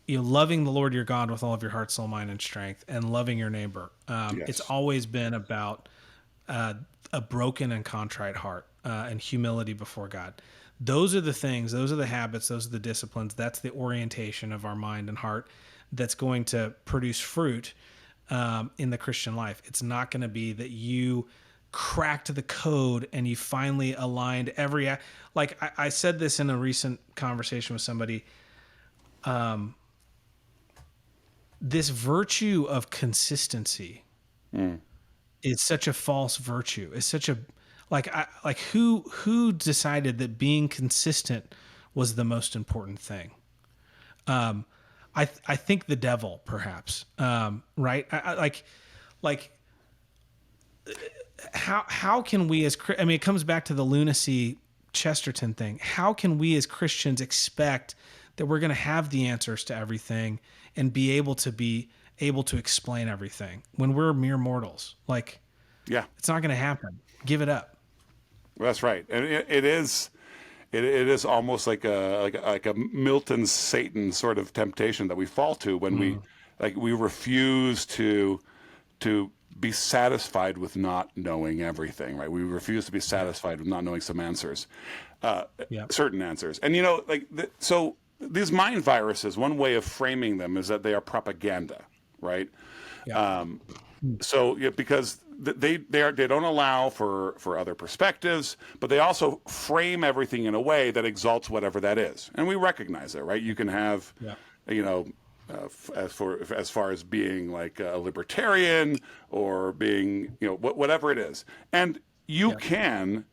loving the Lord your God with all of your heart, soul, mind, and strength, and loving your neighbor. It's Yes. always been about a broken and contrite heart, and humility before God. Those are the things, those are the habits, those are the disciplines. That's the orientation of our mind and heart that's going to produce fruit in the Christian life. It's not going to be that you cracked the code and you finally aligned like I said this in a recent conversation with somebody. This virtue of consistency is such a false virtue. It's such a who decided that being consistent was the most important thing? I think the devil, perhaps. Right? Like how can we it comes back to the lunacy Chesterton thing. How can we as Christians expect that we're going to have the answers to everything and be able to explain everything when we're mere mortals? Like, Yeah. it's not going to happen. Give it up. Well, that's right, and it is almost like a Milton Satan sort of temptation that we fall to when we refuse to be satisfied with not knowing everything, right? We refuse to be satisfied with not knowing some answers, Yeah. certain answers, and so these mind viruses. One way of framing them is that they are propaganda, right? Yeah. So yeah, because they don't allow for other perspectives, but they also frame everything in a way that exalts whatever that is, and we recognize that, right? You can have, Yeah. you know, as far as being like a libertarian or being, whatever it is, and you Yeah. can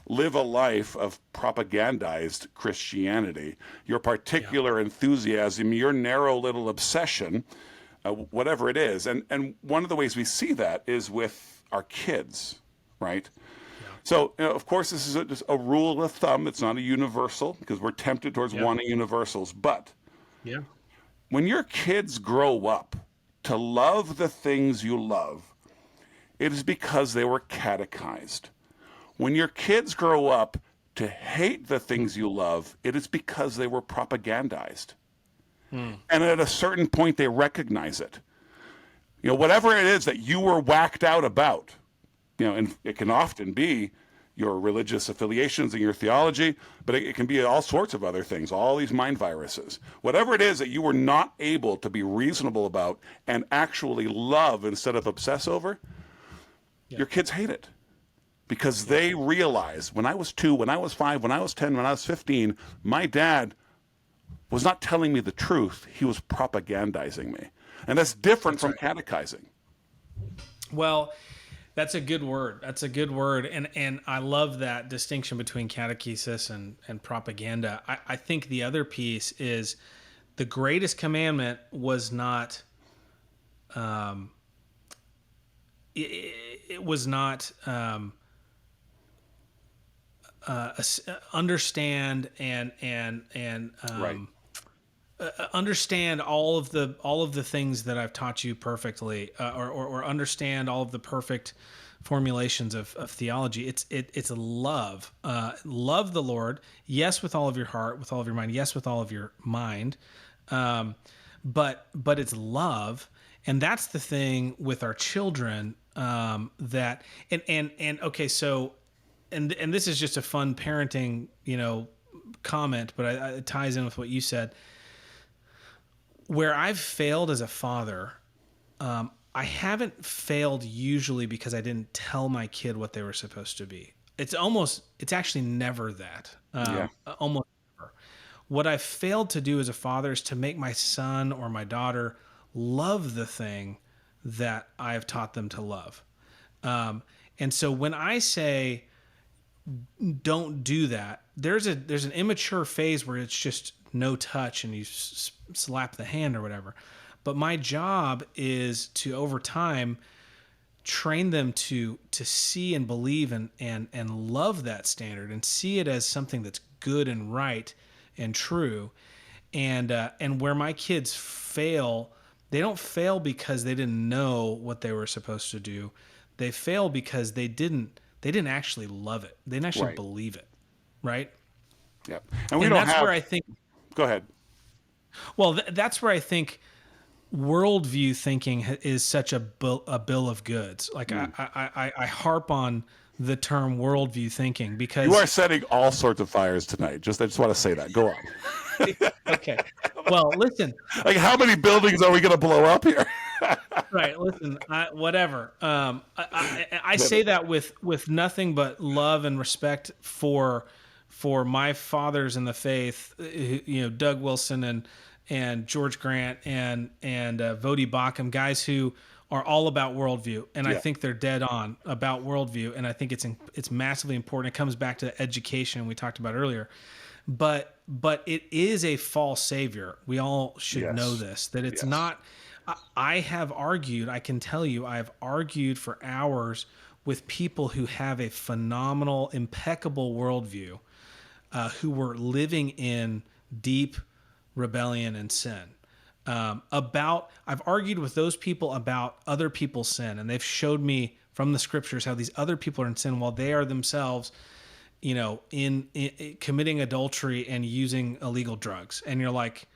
live a life of propagandized Christianity, your Yeah. particular enthusiasm, your narrow little obsession, whatever it is. And one of the ways we see that is with our kids, right? Yeah. So, of course, this is just a rule of thumb. It's not a universal because we're tempted towards Yeah. wanting universals. But Yeah. when your kids grow up to love the things you love, it is because they were catechized. When your kids grow up to hate the things you love, it is because they were propagandized. And at a certain point, they recognize it. Whatever it is that you were whacked out about, and it can often be your religious affiliations and your theology, but it can be all sorts of other things, all these mind viruses. Whatever it is that you were not able to be reasonable about and actually love instead of obsess over, your kids hate it. Because they realize when I was 2, when I was 5, when I was 10, when I was 15, my dad was not telling me the truth. He was propagandizing me. And that's different from catechizing. Well, that's a good word. That's a good word. And I love that distinction between catechesis and propaganda. I think the other piece is the greatest commandment was not, it was not, understand and Right. understand all of the things that I've taught you perfectly, or understand all of the perfect formulations of theology. It's love. Love the Lord, yes, with all of your heart, with all of your mind, yes, with all of your mind. But it's love, and that's the thing with our children. That and okay, so and this is just a fun parenting, comment, but it ties in with what you said. Where I've failed as a father, I haven't failed usually because I didn't tell my kid what they were supposed to be. It's actually never that. Yeah. Almost never. What I've failed to do as a father is to make my son or my daughter love the thing that I have taught them to love. And so when I say don't do that, there's an immature phase where it's just no touch and you slap the hand or whatever. But my job is to, over time, train them to see and believe and love that standard and see it as something that's good and right and true. And where my kids fail, they don't fail because they didn't know what they were supposed to do. They fail because they didn't actually love it. They didn't actually Right. believe it, right? Yep. And we And don't that's where have. I think, Go ahead. well, that's where I think worldview thinking is such a bill of goods. Like Mm. I harp on the term worldview thinking You are because setting all sorts of fires tonight. I just want to say that. Go on. okay, well, listen, Like, how many buildings are we going to blow up here? right, listen, whatever. I say that with nothing but love and respect for my fathers in the faith, Doug Wilson and George Grant and Vodi Bakum, guys who are all about worldview, and I Yeah. think they're dead on about worldview, and I think it's massively important. It comes back to education we talked about earlier, but it is a false savior. We all should know Yes. this, that it's Yes. not. I have argued, I can tell you, I have argued for hours with people who have a phenomenal, impeccable worldview, who were living in deep rebellion and sin. I've argued with those people about other people's sin, and they've showed me from the scriptures how these other people are in sin while they are themselves, in committing adultery and using illegal drugs. And you're like,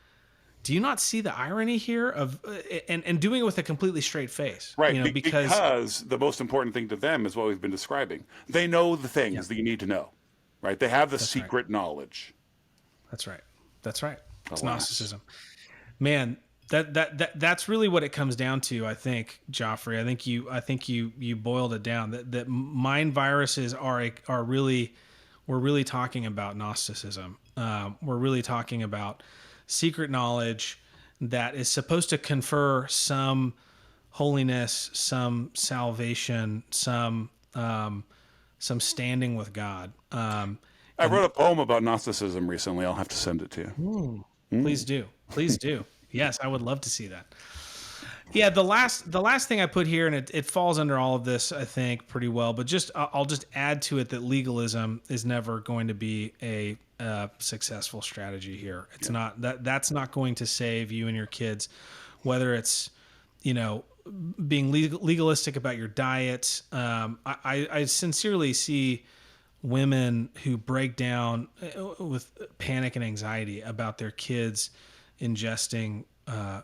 do you not see the irony here of and doing it with a completely straight face? Right. Because Because the most important thing to them is what we've been describing. They know the yeah, things that you need to know, right? They have the that's right. secret knowledge. That's right. That's right. It's Alas. Gnosticism. Man, that's really what it comes down to, I think, Joffrey. I think you boiled it down. That mind viruses are really, we're really talking about Gnosticism. We're really talking about secret knowledge that is supposed to confer some holiness, some salvation, some standing with God. I wrote a poem about Gnosticism recently. I'll have to send it to you. Please do. Please do. Yes, I would love to see that. Yeah, the last thing I put here, and it falls under all of this, I think, pretty well. But I'll just add to it that legalism is never going to be a successful strategy here. It's not that's not going to save you and your kids, whether it's being legalistic about your diet. I sincerely see women who break down with panic and anxiety about their kids ingesting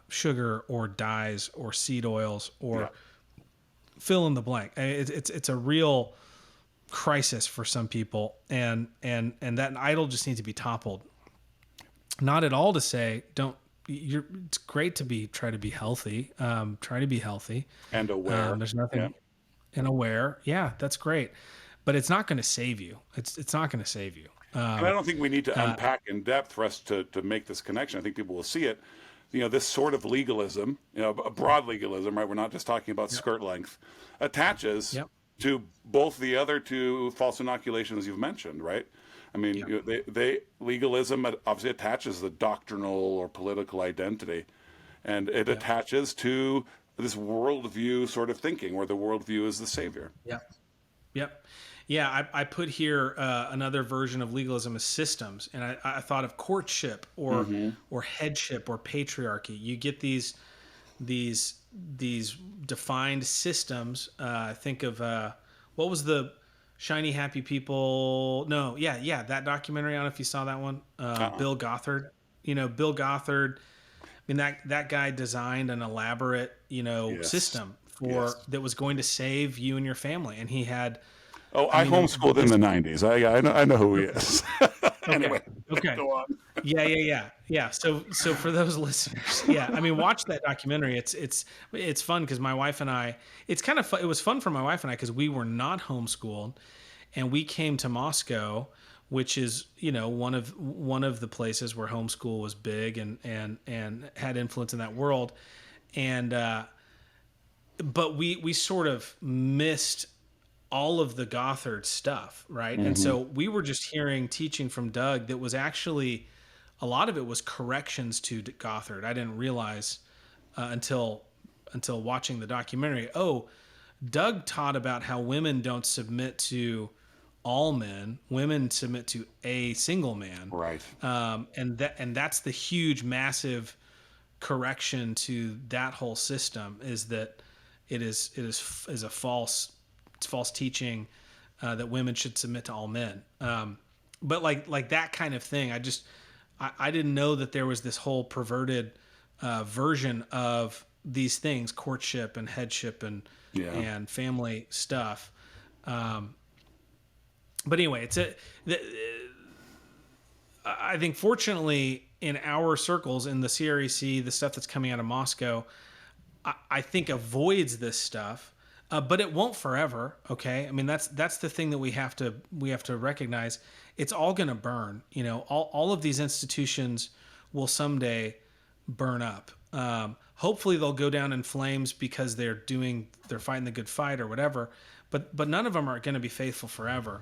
sugar or dyes or seed oils Yeah. or fill in the blank. It's a real crisis for some people, and that idol just needs to be toppled. Not at all to say don't. It's great to try to be healthy. Try to be healthy. And aware. There's Yeah. nothing and aware. Yeah, that's great, but it's not going to save you. It's not going to save you. And I don't think we need to unpack in depth for us to make this connection. I think people will see it. This sort of legalism, a broad legalism, right? We're not just talking about skirt length, attaches Yep. to both the other two false inoculations you've mentioned, right? I mean, Yep. they legalism obviously attaches the doctrinal or political identity, and it attaches to this worldview sort of thinking, where the worldview is the savior. Yep. Yep. Yeah, I put here another version of legalism as systems, and I thought of courtship or headship or patriarchy. You get these defined systems. Think of what was the Shiny Happy People? No, yeah, that documentary. I don't know if you saw that one. Bill Gothard. Bill Gothard. I mean that guy designed an elaborate Yes. system Yes. that was going to save you and your family, and he had. Oh, I homeschooled in the 90s. I know who he is. Okay. Anyway, Okay. go on. Yeah. So for those listeners, yeah, I mean, watch that documentary. It's fun because my wife and I. It's kind of fun. It was fun for my wife and I because we were not homeschooled, and we came to Moscow, which is one of the places where homeschool was big and had influence in that world, and but we sort of missed all of the Gothard stuff, right? And so we were just hearing teaching from Doug that was actually a lot of it was corrections to Gothard. I didn't realize until watching the documentary. Oh, Doug taught about how women don't submit to all men. Women submit to a single man. Right. And that's the huge, massive correction to that whole system, is that it is a false teaching that women should submit to all men. But like that kind of thing, I didn't know that there was this whole perverted version of these things, courtship and headship Yeah. and family stuff. But anyway, I think fortunately in our circles in the CREC, the stuff that's coming out of Moscow, I think avoids this stuff, but it won't forever. Okay, I mean that's the thing that we have to recognize. It's all going to burn. All of these institutions will someday burn up. Hopefully they'll go down in flames because they're fighting the good fight or whatever. But none of them are going to be faithful forever,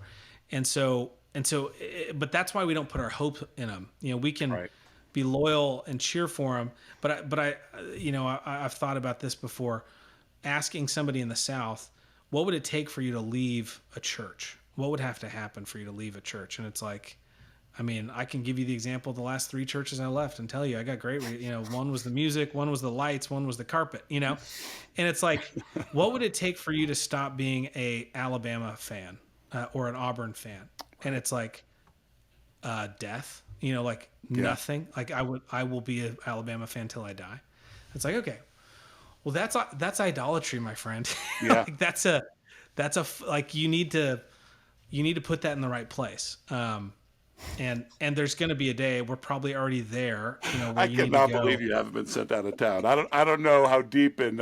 but that's why we don't put our hope in them. We can Right. be loyal and cheer for them. I've thought about this before. Asking somebody in the South, what would it take for you to leave a church? What would have to happen for you to leave a church? And it's like, I mean, I can give you the example of the last 3 churches I left and tell you I got great. One was the music, one was the lights, one was the carpet. And it's like, what would it take for you to stop being a Alabama fan or an Auburn fan? And it's like, death. Like nothing. Like I will be an Alabama fan till I die. It's like, okay, well that's idolatry, my friend. Yeah. Like like you need to put that in the right place. And there's going to be a day, we're probably already there, where I you need to cannot go. believe you haven't been sent out of town. I don't know how deep in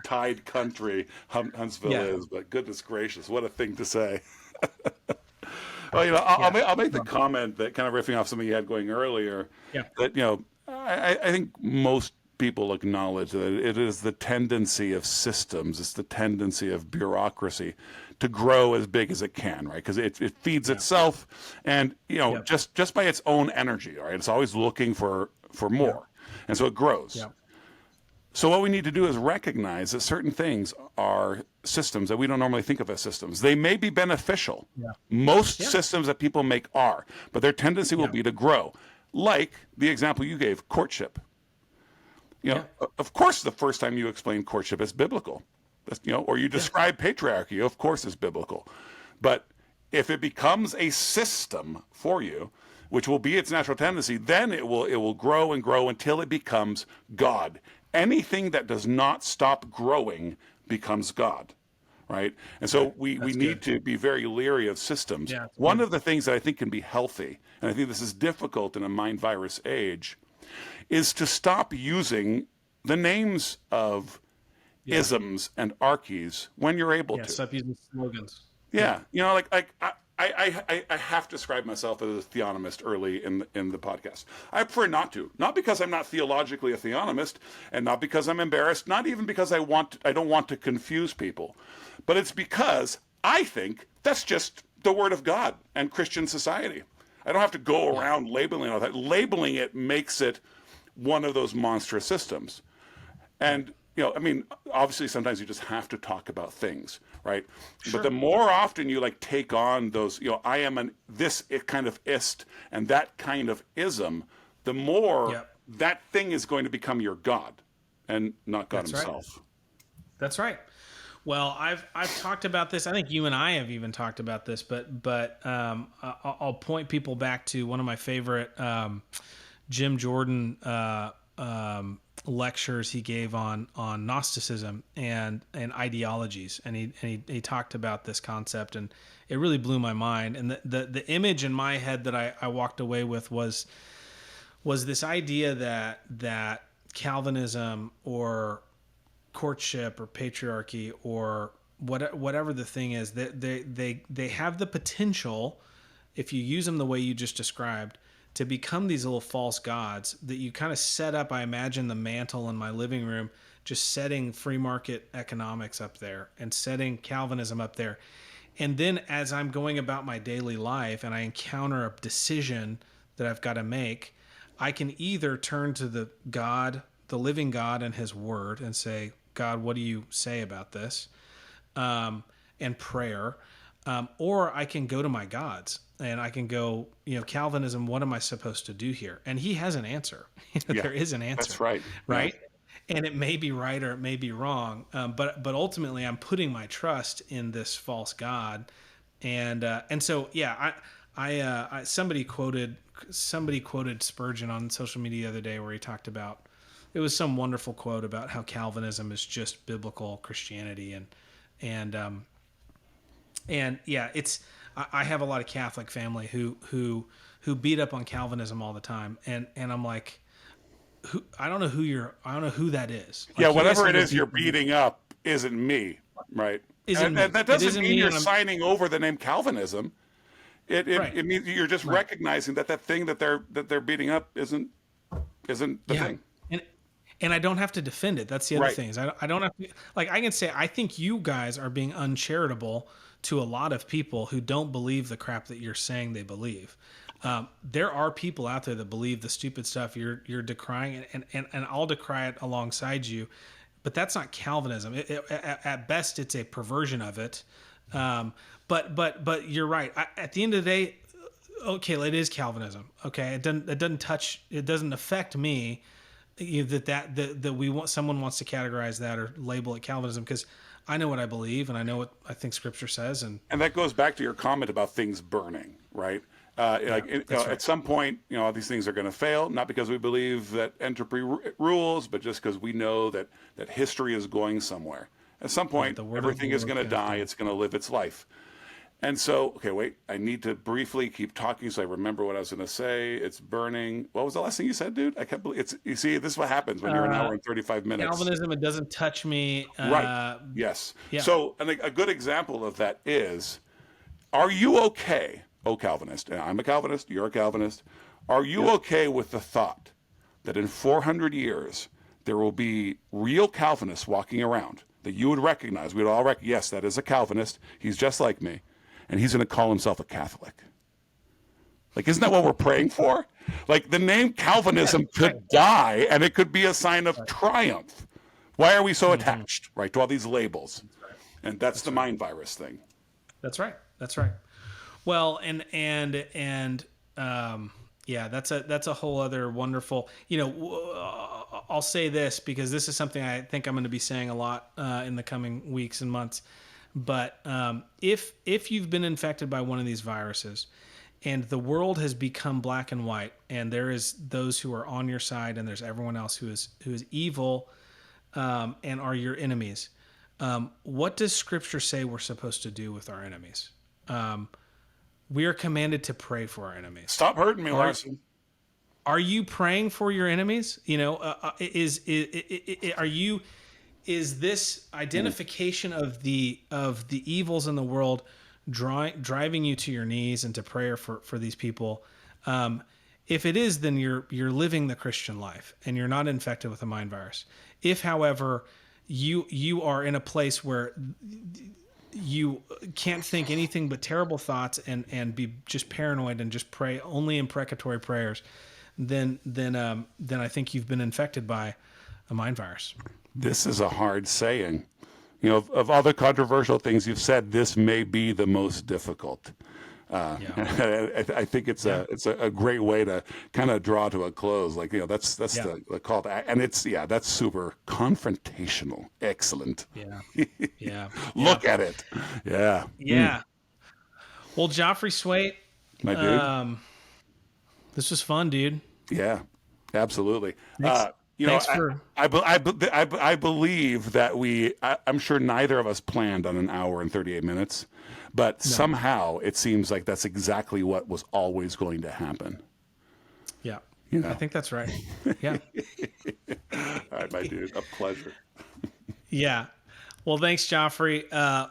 Tide country Huntsville Yeah. is, but goodness gracious, what a thing to say. Well, I'll make the comment that, kind of riffing off something you had going earlier, Yeah. that I think most people acknowledge that it is the tendency of systems, it's the tendency of bureaucracy to grow as big as it can, right? Because it feeds itself, and Yep. just by its own energy, right? It's always looking for more, and so it grows. Yeah. So what we need to do is recognize that certain things are systems that we don't normally think of as systems. They may be beneficial. Yeah. Most Yeah. systems that people make are, but their tendency will Yeah. be to grow. Like the example you gave, courtship. Yeah. Of course, the first time you explain courtship is biblical. Or you describe patriarchy, of course, is biblical. But if it becomes a system for you, which will be its natural tendency, then it will grow and grow until it becomes God. Anything that does not stop growing becomes God, right? And so we need to be very leery of systems. Yeah, that's One good. of the things that I think can be healthy, and I think this is difficult in a mind virus age, is to stop using the names of isms and archies when you're able Yeah. to. Stop using slogans. Yeah, I have described myself as a theonomist early in the podcast. I prefer not to, not because I'm not theologically a theonomist, and not because I'm embarrassed, not even because I don't want to confuse people, but it's because I think that's just the word of God and Christian society. I don't have to go around labeling all that. Labeling it makes it one of those monstrous systems. And I mean, obviously sometimes you just have to talk about things, right? Sure. But the more often you take on those, I am this kind of ist and that kind of ism, the more that thing is going to become your God and not God himself. Right. That's right. Well, I've talked about this. I think you and I have even talked about this, but I'll point people back to one of my favorite Jim Jordan lectures he gave on Gnosticism and ideologies, and he talked about this concept, and it really blew my mind. And the image in my head that I walked away with was this idea that Calvinism or courtship or patriarchy or whatever the thing is, that they have the potential, if you use them the way you just described, to become these little false gods that you kind of set up. I imagine the mantle in my living room, just setting free market economics up there and setting Calvinism up there. And then as I'm going about my daily life and I encounter a decision that I've got to make, I can either turn to the living God and his word and say, God, what do you say about this? And prayer. or I can go to my gods and I can go, Calvinism, what am I supposed to do here? And he has an answer. Yeah, There is an answer, that's right. Yeah. right? And it may be right or it may be wrong, but ultimately I'm putting my trust in this false god, and so yeah, somebody quoted Spurgeon on social media the other day where he talked about, it was some wonderful quote about how Calvinism is just biblical Christianity, and and yeah, I have a lot of Catholic family who beat up on Calvinism all the time, and I'm like, I don't know who that is. Yeah, Like, you guys whatever can it go is you're beat beating up isn't me, right? isn't And me. that It doesn't isn't mean me, you're and I'm signing over the name Calvinism. right, It means you're just right. recognizing that thing that they're beating up isn't the Yeah, thing. and I don't have to defend it. That's the other Right. thing is I don't have to, like, I can say I think you guys are being uncharitable to a lot of people who don't believe the crap that you're saying they believe. There are people out there that believe the stupid stuff you're decrying, and I'll decry it alongside you, but that's not Calvinism. At best, it's a perversion of it. But you're right. At the end of the day, okay, it is Calvinism. Okay, it doesn't affect me. That we want, someone wants to categorize that or label it Calvinism, because I know what I believe and I know what I think Scripture says, and And that goes back to your comment about things burning, right? yeah, that's right. At some point, these things are going to fail, not because we believe that entropy rules, but just because we know that history is going somewhere. At some Yeah, point, the word of the everything is Lord going to can't die. fail. It's going to live its life. And so, okay, wait, I need to briefly keep talking so I remember what I was going to say. It's burning. What was the last thing you said, dude? I can't believe it's, you see, this is what happens when you're an Uh, hour and 35 minutes. Calvinism, it doesn't touch me. Right. Yes. Yeah, So, and a good example of that is, are you okay, oh Calvinist, and I'm a Calvinist, you're a Calvinist, are you yep, okay with the thought that in 400 years there will be real Calvinists walking around that you would recognize, we'd all recognize, yes, that is a Calvinist, he's just like me, and he's going to call himself a Catholic? Like, isn't that what we're praying for? Like, the name yeah, Calvinism right, could die and it could be a sign of right. triumph. Why are we so Hmm. attached, right, to all these labels? That's right. And that's the That's right. mind virus thing. That's right. That's right. Well, and yeah, that's a whole other wonderful. I'll say this because this is something I think I'm going to be saying a lot in the coming weeks and months. But if you've been infected by one of these viruses, and the world has become black and white, and there is those who are on your side, and there's everyone else who is evil, and are your enemies. What does Scripture say we're supposed to do with our enemies? We are commanded to pray for our enemies. Stop hurting me, Are Larson. are you praying for your enemies? Are you, is this identification of the evils in the world driving you to your knees and to prayer for these people? If it is, then you're living the Christian life and you're not infected with a mind virus. If, however, you are in a place where you can't think anything but terrible thoughts and be just paranoid and just pray only imprecatory prayers, then I think you've been infected by a mind virus. This is a hard saying. Of all the controversial things you've said, this may be the most difficult. Yeah. I think it's Yeah. a great way to kind of draw to a close. Like, that's Yeah. the call to and that's super confrontational. Excellent. Yeah. Yeah. Yeah. Look at it. Yeah. Yeah. Well, Joffrey Swait, My dude. um, this was fun, dude. Yeah, absolutely. Thanks. Thanks I, for. I believe that I'm sure neither of us planned on an hour and 38 minutes, but No. somehow it seems like that's exactly what was always going to happen. Yeah. You I know? think that's right. Yeah. All right, my dude, a pleasure. Yeah. Well, thanks, Joffrey.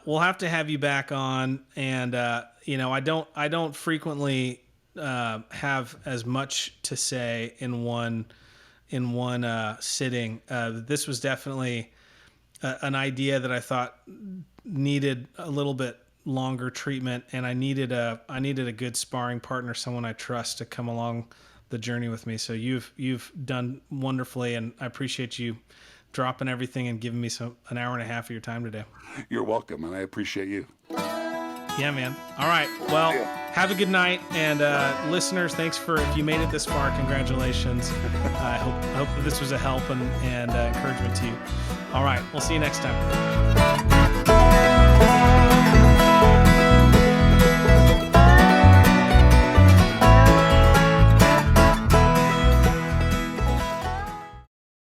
We'll have to have you back on, and I don't frequently have as much to say in one sitting. This was definitely an idea that I thought needed a little bit longer treatment, and I needed a good sparring partner, someone I trust to come along the journey with me. So you've done wonderfully, and I appreciate you dropping everything and giving me an hour and a half of your time today. You're welcome, and I appreciate you. Yeah, man. All right. Well, have a good night. And listeners, thanks if you made it this far, congratulations. I hope that this was a help and encouragement to you. All right. We'll see you next time.